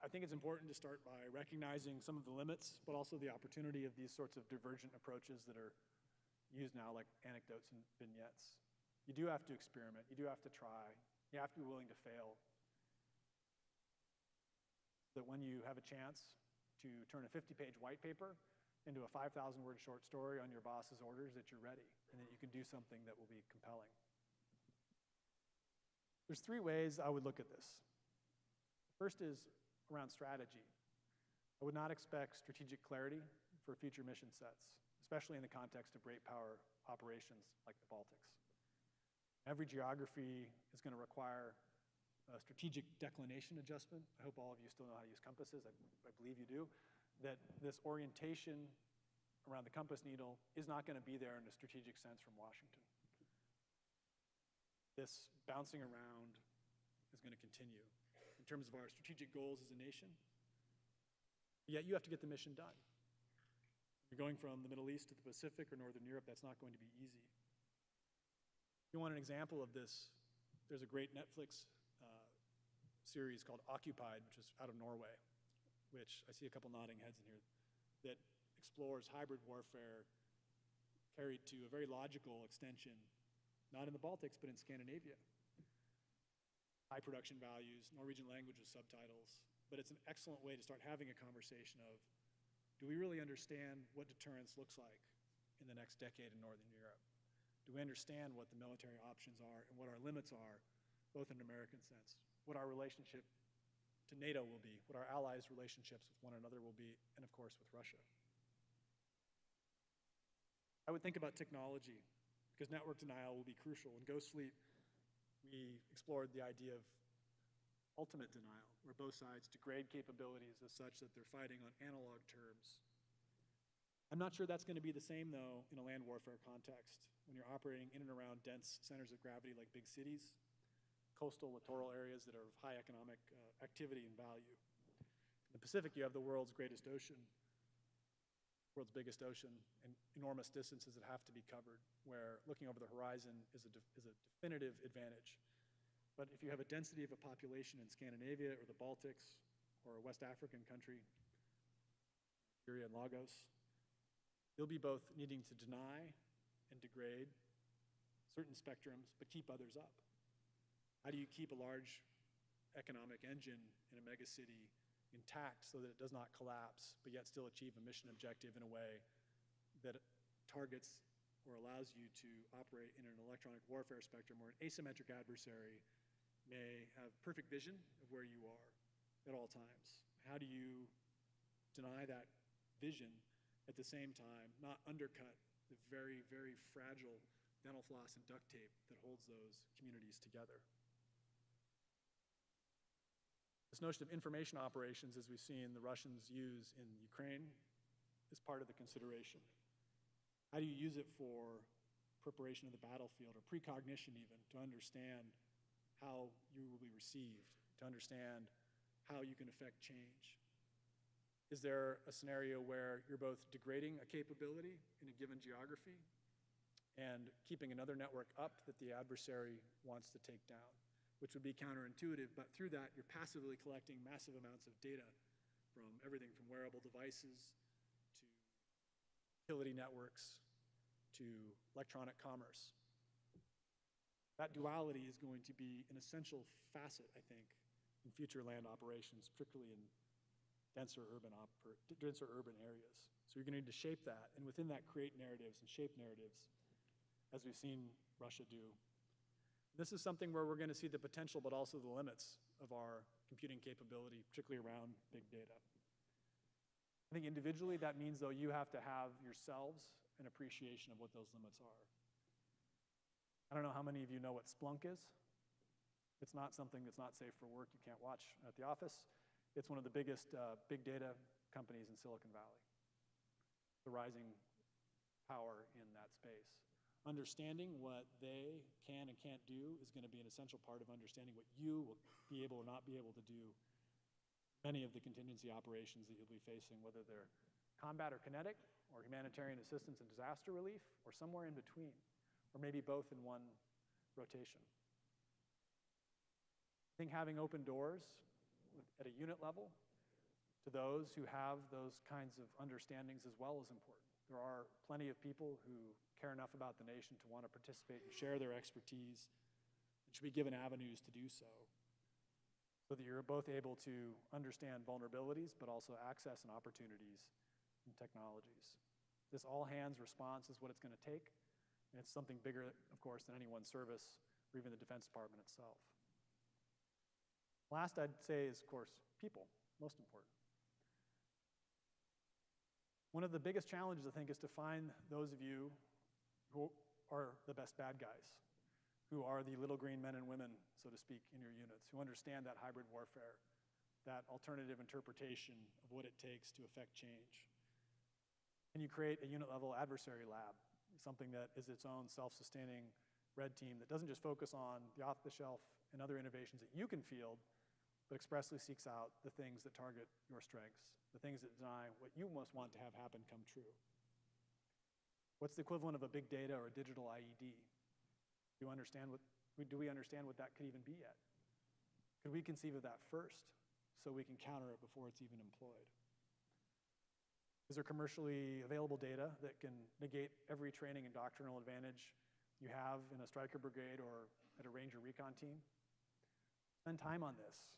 S2: I think it's important to start by recognizing some of the limits, but also the opportunity of these sorts of divergent approaches that are used now, like anecdotes and vignettes. You do have to experiment. You do have to try. You have to be willing to fail. So that when you have a chance to turn a 50-page white paper into a 5,000-word short story on your boss's orders, that you're ready and that you can do something that will be compelling. There's three ways I would look at this. First is around strategy. I would not expect strategic clarity for future mission sets, especially in the context of great power operations like the Baltics. Every geography is going to require a strategic declination adjustment. I hope all of you still know how to use compasses. I believe you do. That this orientation around the compass needle is not going to be there in a strategic sense from Washington. This bouncing around is going to continue in terms of our strategic goals as a nation. Yet you have to get the mission done. You're going from the Middle East to the Pacific or Northern Europe, that's not going to be easy. If you want an example of this, there's a great Netflix series called Occupied, which is out of Norway, which I see a couple nodding heads in here, that explores hybrid warfare carried to a very logical extension, not in the Baltics, but in Scandinavia. High production values, Norwegian language with subtitles, but it's an excellent way to start having a conversation of, do we really understand what deterrence looks like in the next decade in Northern Europe? Do we understand what the military options are and what our limits are, both in an American sense, what our relationship to NATO will be, what our allies' relationships with one another will be, and of course with Russia. I would think about technology, because network denial will be crucial. In Ghost Fleet, we explored the idea of ultimate denial, where both sides degrade capabilities as such that they're fighting on analog terms. I'm not sure that's going to be the same, though, in a land warfare context, when you're operating in and around dense centers of gravity like big cities, coastal littoral areas that are of high economic activity and value. In the Pacific, you have the world's greatest ocean, world's biggest ocean, and enormous distances that have to be covered, where looking over the horizon is a definitive advantage. But if you have a density of a population in Scandinavia or the Baltics or a West African country, Syria and Lagos, you'll be both needing to deny and degrade certain spectrums, but keep others up. How do you keep a large economic engine in a megacity intact so that it does not collapse, but yet still achieve a mission objective in a way that targets or allows you to operate in an electronic warfare spectrum where an asymmetric adversary may have perfect vision of where you are at all times? How do you deny that vision at the same time, not undercut the very, very fragile dental floss and duct tape that holds those communities together? This notion of information operations, as we've seen the Russians use in Ukraine, is part of the consideration. How do you use it for preparation of the battlefield, or precognition even, to understand how you will be received, to understand how you can affect change? Is there a scenario where you're both degrading a capability in a given geography and keeping another network up that the adversary wants to take down, which would be counterintuitive, but through that you're passively collecting massive amounts of data from everything from wearable devices to utility networks to electronic commerce. That duality is going to be an essential facet, I think, in future land operations, particularly in denser urban areas. So you're going to need to shape that, and within that create narratives and shape narratives as we've seen Russia do. This is something where we're going to see the potential, but also the limits of our computing capability, particularly around big data. I think individually that means, though, you have to have yourselves an appreciation of what those limits are. I don't know how many of you know what Splunk is. It's not something that's not safe for work. You can't watch at the office. It's one of the biggest big data companies in Silicon Valley. The rising power in that space. Understanding what they can and can't do is going to be an essential part of understanding what you will be able or not be able to do. Many of the contingency operations that you'll be facing, whether they're combat or kinetic, or humanitarian assistance and disaster relief, or somewhere in between, or maybe both in one rotation. I think having open doors at a unit level to those who have those kinds of understandings as well is important. There are plenty of people who care enough about the nation to want to participate and share their expertise, and should be given avenues to do so that you're both able to understand vulnerabilities, but also access and opportunities and technologies. This all-hands response is what it's going to take, and it's something bigger, of course, than any one service or even the Defense Department itself. Last I'd say is, of course, people, most important. One of the biggest challenges, I think, is to find those of you who are the best bad guys, who are the little green men and women, so to speak, in your units, who understand that hybrid warfare, that alternative interpretation of what it takes to affect change. And you create a unit-level adversary lab, something that is its own self-sustaining red team that doesn't just focus on the off-the-shelf and other innovations that you can field, but expressly seeks out the things that target your strengths, the things that deny what you most want to have happen come true. What's the equivalent of a big data or a digital IED? Do we understand what that could even be yet? Could we conceive of that first so we can counter it before it's even employed? Is there commercially available data that can negate every training and doctrinal advantage you have in a Stryker brigade or at a Ranger recon team? Spend time on this.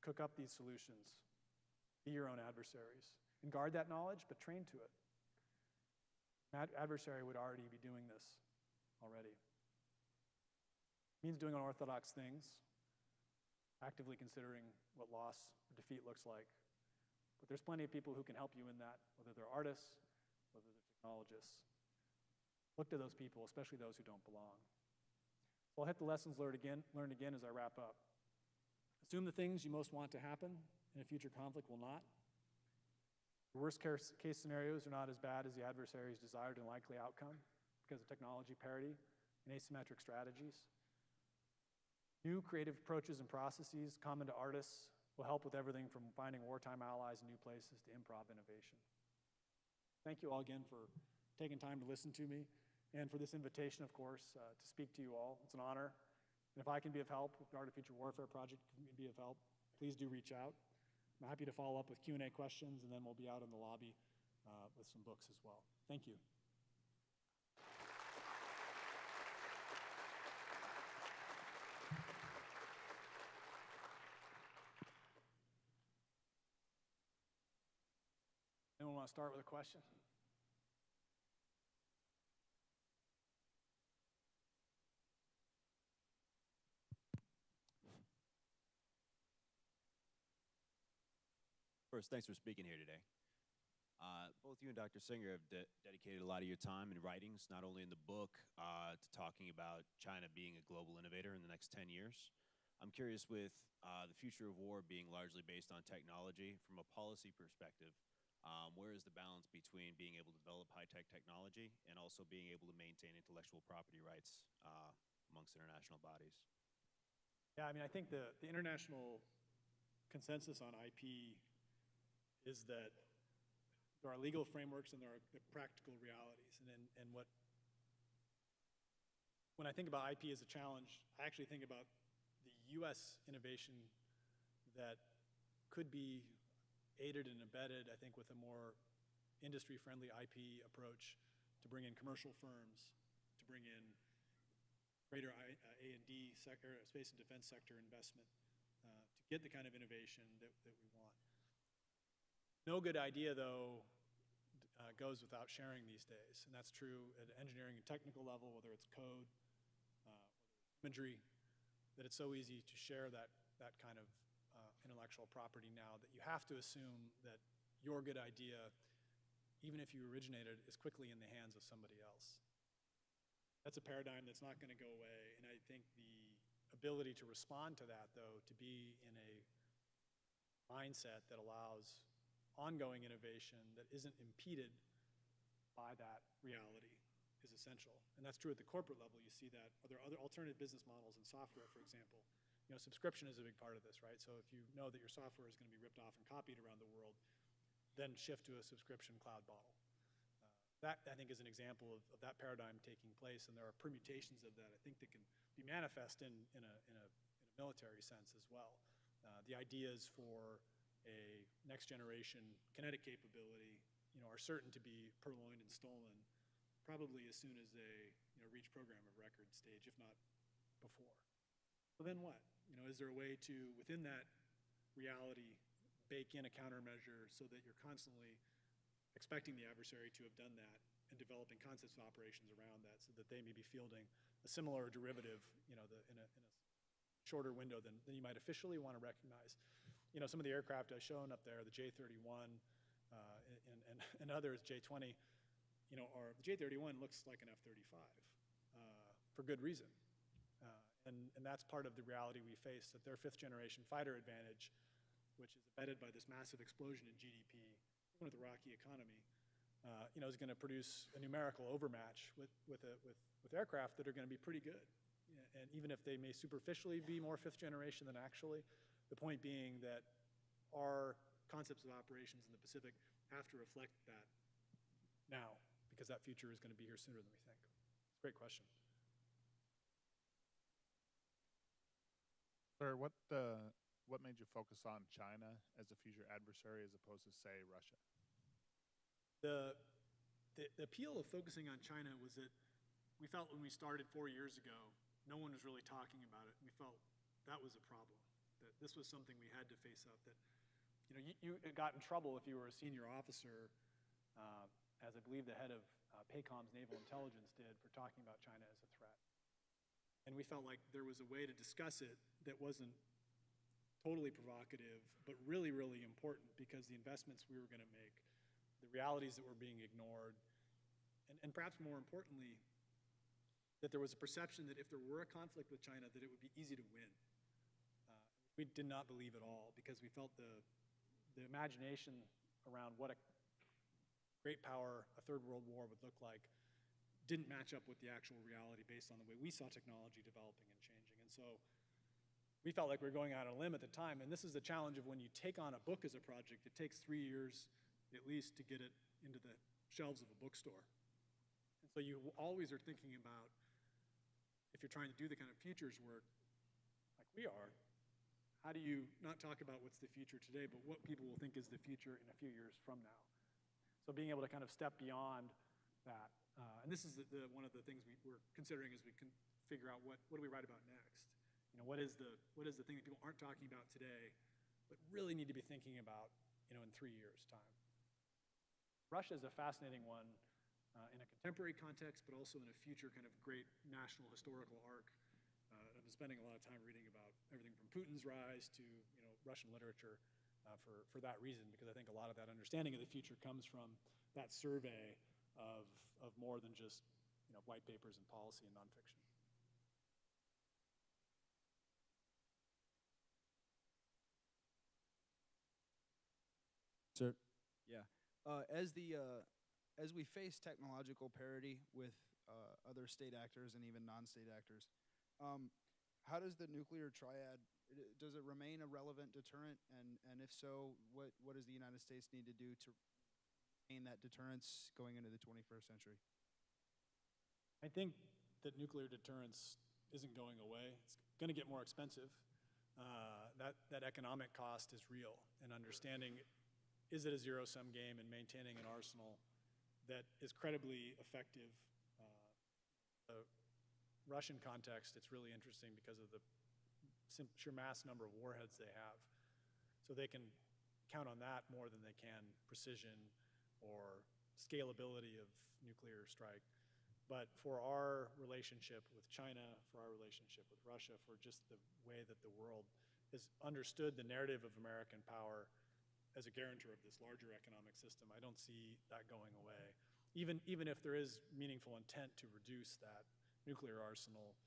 S2: Cook up these solutions. Be your own adversaries. And guard that knowledge, but train to it. An adversary would already be doing this already. It means doing unorthodox things, actively considering what loss or defeat looks like. But there's plenty of people who can help you in that, whether they're artists, whether they're technologists. Look to those people, especially those who don't belong. So I'll hit the lessons learned again as I wrap up. Assume the things you most want to happen in a future conflict will not. The worst case scenarios are not as bad as the adversary's desired and likely outcome because of technology parity and asymmetric strategies. New creative approaches and processes common to artists will help with everything from finding wartime allies in new places to improv innovation. Thank you all again for taking time to listen to me and for this invitation, of course, to speak to you all. It's an honor. And if I can be of help with the Art of Future Warfare project, can be of help, please do reach out. I'm happy to follow up with Q&A questions, and then we'll be out in the lobby with some books as well. Thank you. Anyone want to start with a question?
S3: First, thanks for speaking here today. Both you and Dr. Singer have dedicated a lot of your time in writings, not only in the book, to talking about China being a global innovator in the next 10 years. I'm curious, with the future of war being largely based on technology, from a policy perspective, where is the balance between being able to develop high-tech technology and also being able to maintain intellectual property rights amongst international bodies?
S2: Yeah, I mean, I think the international consensus on IP is that there are legal frameworks and there are the practical realities. And when I think about IP as a challenge, I actually think about the US innovation that could be aided and embedded, I think, with a more industry-friendly IP approach to bring in commercial firms, to bring in greater A&D sector, space and defense sector investment, to get the kind of innovation that we want. No good idea, though, goes without sharing these days. And that's true at an engineering and technical level, whether it's code, imagery, that it's so easy to share that kind of intellectual property now that you have to assume that your good idea, even if you originated, is quickly in the hands of somebody else. That's a paradigm that's not going to go away, and I think the ability to respond to that, though, to be in a mindset that allows ongoing innovation that isn't impeded by that reality is essential. And that's true at the corporate level. You see that. Are there other alternative business models in software, for example? You know, subscription is a big part of this, right? So if you know that your software is going to be ripped off and copied around the world, then shift to a subscription cloud model. That, I think, is an example of that paradigm taking place, and there are permutations of that, I think, that can be manifest in a military sense as well. The ideas for a next generation kinetic capability, are certain to be purloined and stolen probably as soon as they, reach program of record stage, if not before. So then what? Is there a way to, within that reality, bake in a countermeasure so that you're constantly expecting the adversary to have done that and developing concepts of operations around that so that they may be fielding a similar derivative, in a shorter window than you might officially want to recognize. Some of the aircraft I've shown up there, the J-31 and others, J-20, the J-31 looks like an F-35 for good reason. And that's part of the reality we face, that their fifth generation fighter advantage, which is embedded by this massive explosion in GDP, even with the rocky economy, is going to produce a numerical overmatch with aircraft that are going to be pretty good. And even if they may superficially be more fifth generation than actually, the point being that our concepts of operations in the Pacific have to reflect that now, because that future is going to be here sooner than we think. It's a great question.
S4: Sir, what made you focus on China as a future adversary as opposed to, say, Russia?
S2: The appeal of focusing on China was that we felt when we started 4 years ago, no one was really talking about it. We felt that was a problem, that this was something we had to face up, that you got in trouble if you were a senior officer, as I believe the head of PACOM's Naval Intelligence did, for talking about China as a threat. And we felt like there was a way to discuss it that wasn't totally provocative, but really, really important, because the investments we were going to make, the realities that were being ignored, and perhaps more importantly, that there was a perception that if there were a conflict with China, that it would be easy to win. We did not believe at all, because we felt the imagination around what a great power, a third world war would look like, didn't match up with the actual reality based on the way we saw technology developing and changing. And so we felt like we were going out on a limb at the time, and this is the challenge of when you take on a book as a project, it takes 3 years at least to get it into the shelves of a bookstore. And so you always are thinking about, if you're trying to do the kind of futures work like we are, how do you not talk about what's the future today, but what people will think is the future in a few years from now? So being able to kind of step beyond that. And this is one of the things we're considering as we can figure out what do we write about next. What is the thing that people aren't talking about today, but really need to be thinking about, in 3 years' time. Russia is a fascinating one in a contemporary context, but also in a future kind of great national historical arc. I've been spending a lot of time reading about everything from Putin's rise to Russian literature for that reason, because I think a lot of that understanding of the future comes from that survey of more than just white papers and policy and nonfiction.
S5: Sir. Yeah. As we face technological parity with other state actors and even non-state actors, how does the nuclear triad, does it remain a relevant deterrent? And if so, what does the United States need to do to maintain that deterrence going into the 21st century?
S2: I think that nuclear deterrence isn't going away. It's going to get more expensive. That economic cost is real, and understanding, is it a zero-sum game, and maintaining an arsenal that is credibly effective. The Russian context, it's really interesting because of the sheer mass number of warheads they have. So they can count on that more than they can precision or scalability of nuclear strike. But for our relationship with China, for our relationship with Russia, for just the way that the world has understood the narrative of American power as a guarantor of this larger economic system, I don't see that going away. Even if there is meaningful intent to reduce that nuclear arsenal,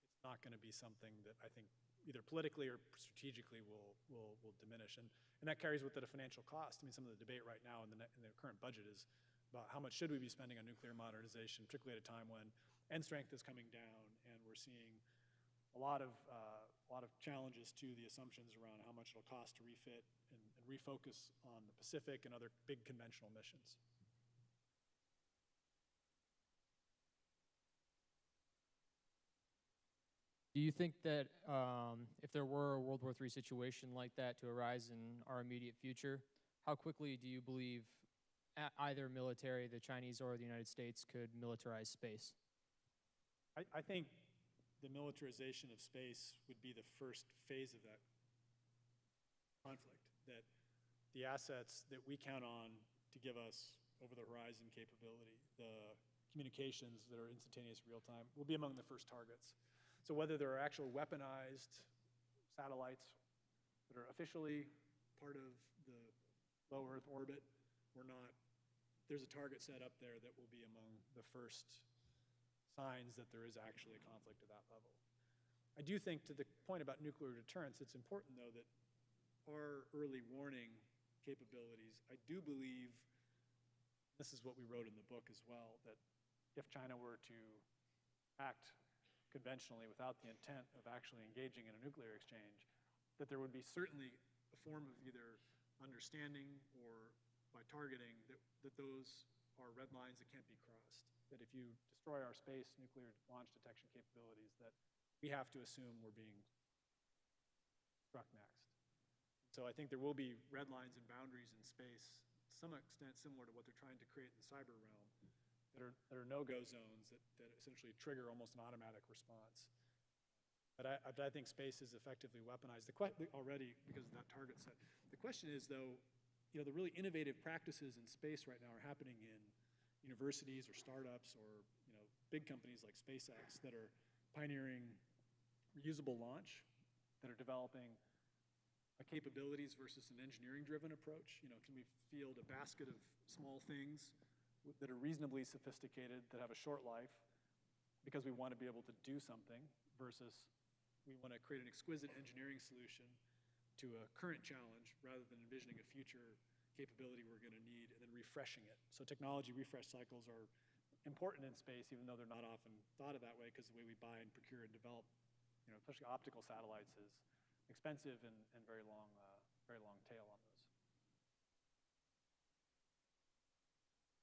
S2: it's not going to be something that I think either politically or strategically will diminish. And that carries with it a financial cost. I mean, some of the debate right now in the current budget is about how much should we be spending on nuclear modernization, particularly at a time when end strength is coming down, and we're seeing a lot of challenges to the assumptions around how much it'll cost to refit and refocus on the Pacific and other big conventional missions.
S6: Do you think that if there were a World War III situation like that to arise in our immediate future, how quickly do you believe either military, the Chinese or the United States, could militarize space?
S2: I think the militarization of space would be the first phase of that conflict, that the assets that we count on to give us over-the-horizon capability, the communications that are instantaneous real-time, will be among the first targets. So whether there are actual weaponized satellites that are officially part of the low Earth orbit or not, there's a target set up there that will be among the first signs that there is actually a conflict at that level. I do think, to the point about nuclear deterrence, it's important, though, that our early warning capabilities, I do believe, this is what we wrote in the book as well, that if China were to act conventionally without the intent of actually engaging in a nuclear exchange, that there would be certainly a form of either understanding or by targeting that those are red lines that can't be crossed. That if you destroy our space nuclear launch detection capabilities, that we have to assume we're being struck next. So I think there will be red lines and boundaries in space, to some extent similar to what they're trying to create in the cyber realm, that are no-go zones that essentially trigger almost an automatic response. But I think space is effectively weaponized already because of that target set. The question is, though, the really innovative practices in space right now are happening in universities or startups or big companies like SpaceX that are pioneering reusable launch, that are developing capabilities versus an engineering-driven approach. Can we field a basket of small things that are reasonably sophisticated, that have a short life, because we want to be able to do something, versus we want to create an exquisite engineering solution to a current challenge rather than envisioning a future capability we're going to need and then refreshing it. So technology refresh cycles are important in space, even though they're not often thought of that way, because the way we buy and procure and develop, especially optical satellites, is expensive and very long tail on those.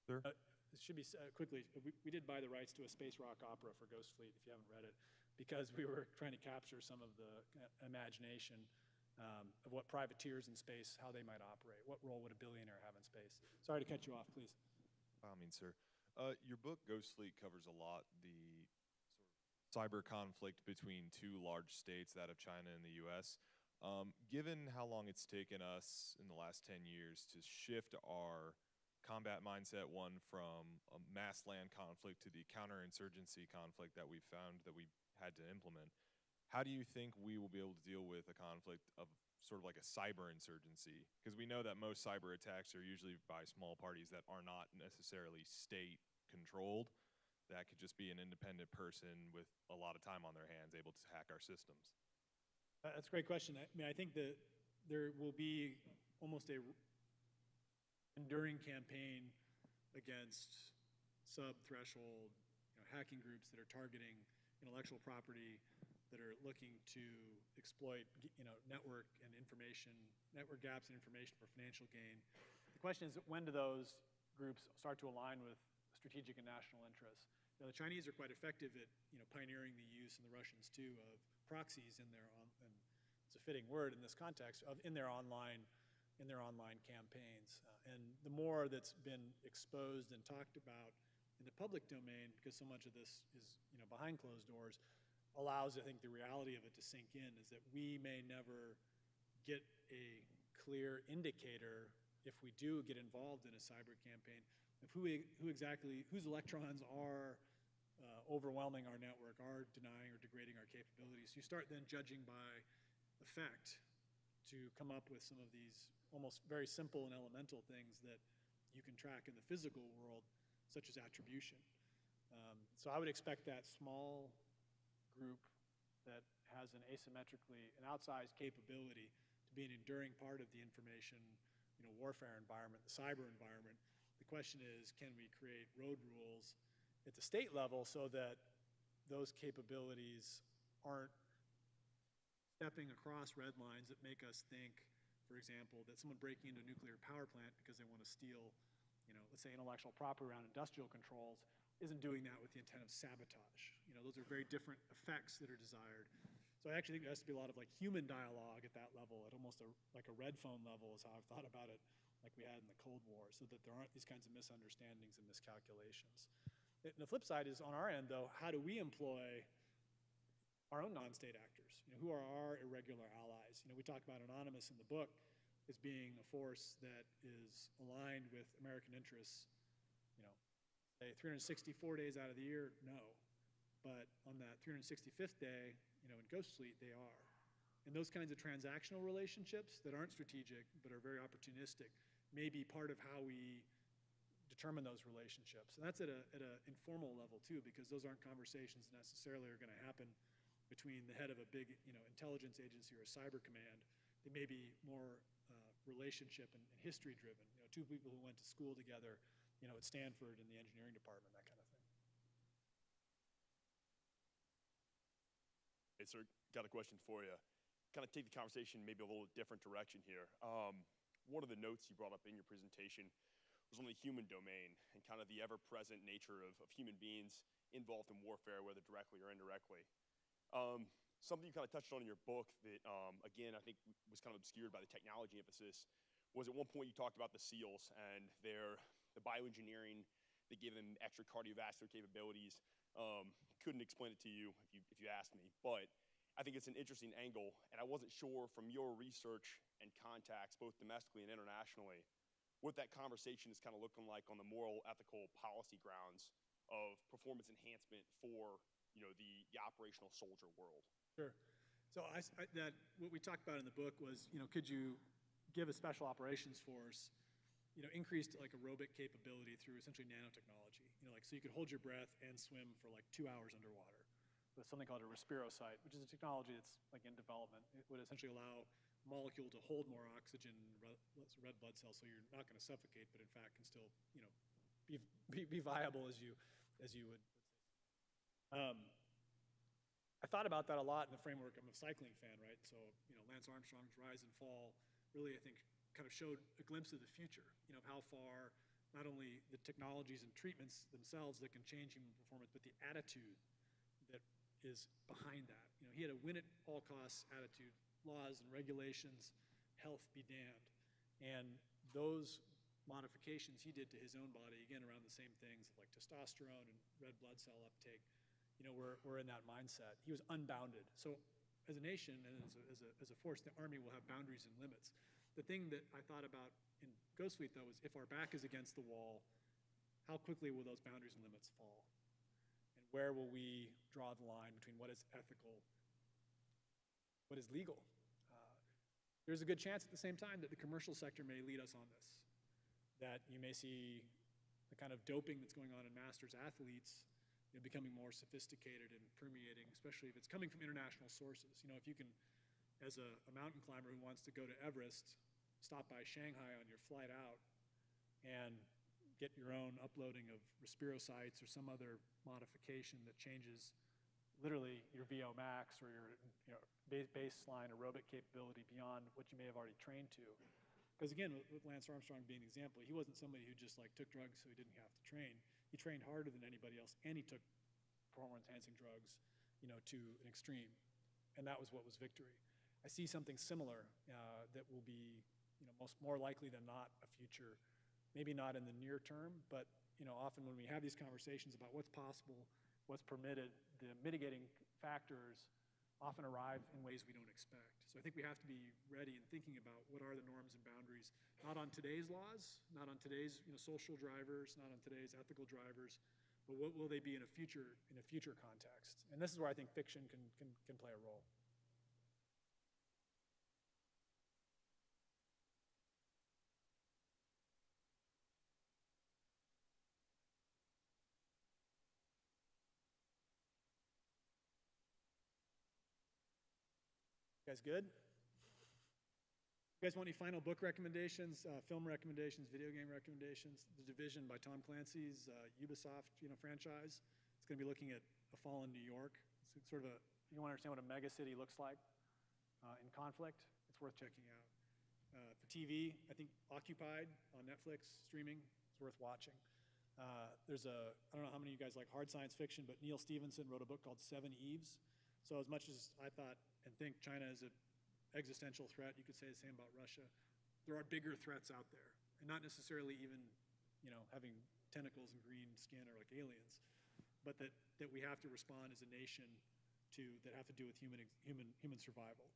S7: Sir?
S2: It should be quickly, we did buy the rights to a space rock opera for Ghost Fleet, if you haven't read it, because we were trying to capture some of the imagination of what privateers in space, how they might operate. What role would a billionaire have in space? Sorry to cut you off, please.
S7: I mean, sir, your book, Ghost Fleet, covers a lot the sort of cyber conflict between two large states, that of China and the U.S. Given how long it's taken us in the last 10 years to shift our combat mindset, one from a mass land conflict to the counterinsurgency conflict that we found that we had to implement, how do you think we will be able to deal with a conflict of sort of like a cyber insurgency? Because we know that most cyber attacks are usually by small parties that are not necessarily state controlled. That could just be an independent person with a lot of time on their hands able to hack our systems.
S2: That's a great question. I mean, I think that there will be almost a enduring campaign against sub-threshold hacking groups that are targeting intellectual property, that are looking to exploit network gaps and information for financial gain. The question is, when do those groups start to align with strategic and national interests? The Chinese are quite effective at pioneering the use, and the Russians too, of proxies in their and it's a fitting word in this context, in their online campaigns. And the more that's been exposed and talked about in the public domain, because so much of this is behind closed doors, allows, I think, the reality of it to sink in, is that we may never get a clear indicator, if we do get involved in a cyber campaign, of whose electrons are overwhelming our network, are denying or degrading our capabilities. You start then judging by effect to come up with some of these almost very simple and elemental things that you can track in the physical world, such as attribution. So I would expect that small group that has an outsized capability to be an enduring part of the information, warfare environment, the cyber environment. The question is, can we create road rules at the state level so that those capabilities aren't stepping across red lines that make us think, for example, that someone breaking into a nuclear power plant because they want to steal, let's say intellectual property around industrial controls, isn't doing that with the intent of sabotage. Those are very different effects that are desired. So I actually think there has to be a lot of human dialogue at that level, at almost like a red phone level is how I've thought about it, like we had in the Cold War, so that there aren't these kinds of misunderstandings and miscalculations. And the flip side is, on our end, though, how do we employ our own non-state actors? Who are our irregular allies? We talk about Anonymous in the book as being a force that is aligned with American interests. Say 364 days out of the year, no. But on that 365th day, in Ghost Fleet, they are. And those kinds of transactional relationships that aren't strategic but are very opportunistic may be part of how we determine those relationships. And that's at an informal level too, because those aren't conversations that necessarily are going to happen between the head of a big intelligence agency or a cyber command. They may be more relationship and history driven. Two people who went to school together, at Stanford in the engineering department, that kind of thing.
S8: Hey, sir, got a question for you. Kind of take the conversation maybe a little different direction here. One of the notes you brought up in your presentation was on the human domain and kind of the ever-present nature of human beings involved in warfare, whether directly or indirectly. Something you kind of touched on in your book that, again, I think was kind of obscured by the technology emphasis was at one point you talked about the SEALs and the bioengineering that gave them extra cardiovascular capabilities. Couldn't explain it to you if you asked me, but I think it's an interesting angle, and I wasn't sure from your research and contacts, both domestically and internationally, what that conversation is kind of looking like on the moral, ethical, policy grounds of performance enhancement for the operational soldier world.
S2: Sure. So what we talked about in the book was, could you give a special operations force, increased aerobic capability through essentially nanotechnology, so you could hold your breath and swim for 2 hours underwater with something called a respirosite, which is a technology that's in development. It would essentially allow a molecule to hold more oxygen in red blood cells, so you're not going to suffocate, but in fact can still, be viable as you would. I thought about that a lot in the framework. I'm a cycling fan, right? So, Lance Armstrong's rise and fall really, I think, kind of showed a glimpse of the future, of how far not only the technologies and treatments themselves that can change human performance, but the attitude that is behind that. He had a win at all costs attitude, laws and regulations, health be damned. And those modifications he did to his own body, again, around the same things like testosterone and red blood cell uptake, we're in that mindset. He was unbounded. So as a nation and as a force, the Army will have boundaries and limits. The thing that I thought about in Ghost Fleet, though, is if our back is against the wall, how quickly will those boundaries and limits fall? And where will we draw the line between what is ethical, what is legal? There's a good chance at the same time that the commercial sector may lead us on this, that you may see the kind of doping that's going on in masters athletes becoming more sophisticated and permeating, especially if it's coming from international sources. If you can, as a mountain climber who wants to go to Everest, stop by Shanghai on your flight out and get your own uploading of respirosites or some other modification that changes literally your VO max or your baseline aerobic capability beyond what you may have already trained to. Because again, with Lance Armstrong being an example, he wasn't somebody who just took drugs so he didn't have to train. He trained harder than anybody else, and he took performance-enhancing drugs, to an extreme, and that was what was victory. I see something similar that will be, more likely than not, a future. Maybe not in the near term, but often when we have these conversations about what's possible, what's permitted, the mitigating factors often arrive in ways we don't expect. So I think we have to be ready and thinking about what are the norms and boundaries, not on today's laws, not on today's social drivers, not on today's ethical drivers, but what will they be in a future context? And this is where I think fiction can play a role. You guys good? You guys want any final book recommendations, film recommendations, video game recommendations? The Division by Tom Clancy's Ubisoft franchise. It's going to be looking at a fallen New York. It's sort of you want to understand what a mega city looks like in conflict. It's worth checking out. For TV, I think Occupied on Netflix streaming is worth watching. I don't know how many of you guys like hard science fiction, but Neil Stephenson wrote a book called Seven Eves. So as much as I thought and think China is an existential threat, you could say the same about Russia. There are bigger threats out there, and not necessarily even, having tentacles and green skin or like aliens, but that we have to respond as a nation that have to do with human survival.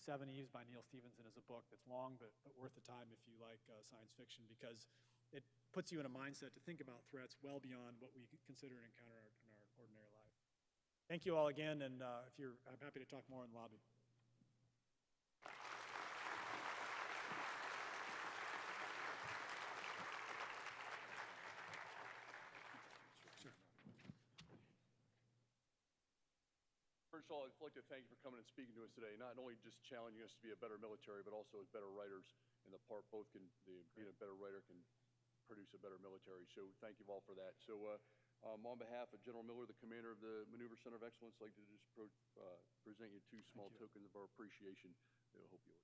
S2: Seven Eves by Neil Stephenson is a book that's long, but worth the time if you like science fiction, because it puts you in a mindset to think about threats well beyond what we consider and encounter in our ordinary life. Thank you all again, and I'm happy to talk more in the lobby. Sure.
S1: First of all, I'd like to thank you for coming and speaking to us today, not only just challenging us to be a better military, but also as better writers, and being a better writer can produce a better military. So thank you all for that. So on behalf of General Miller, the commander of the Maneuver Center of Excellence, I'd like to just present you two small tokens of our appreciation that I hope you'll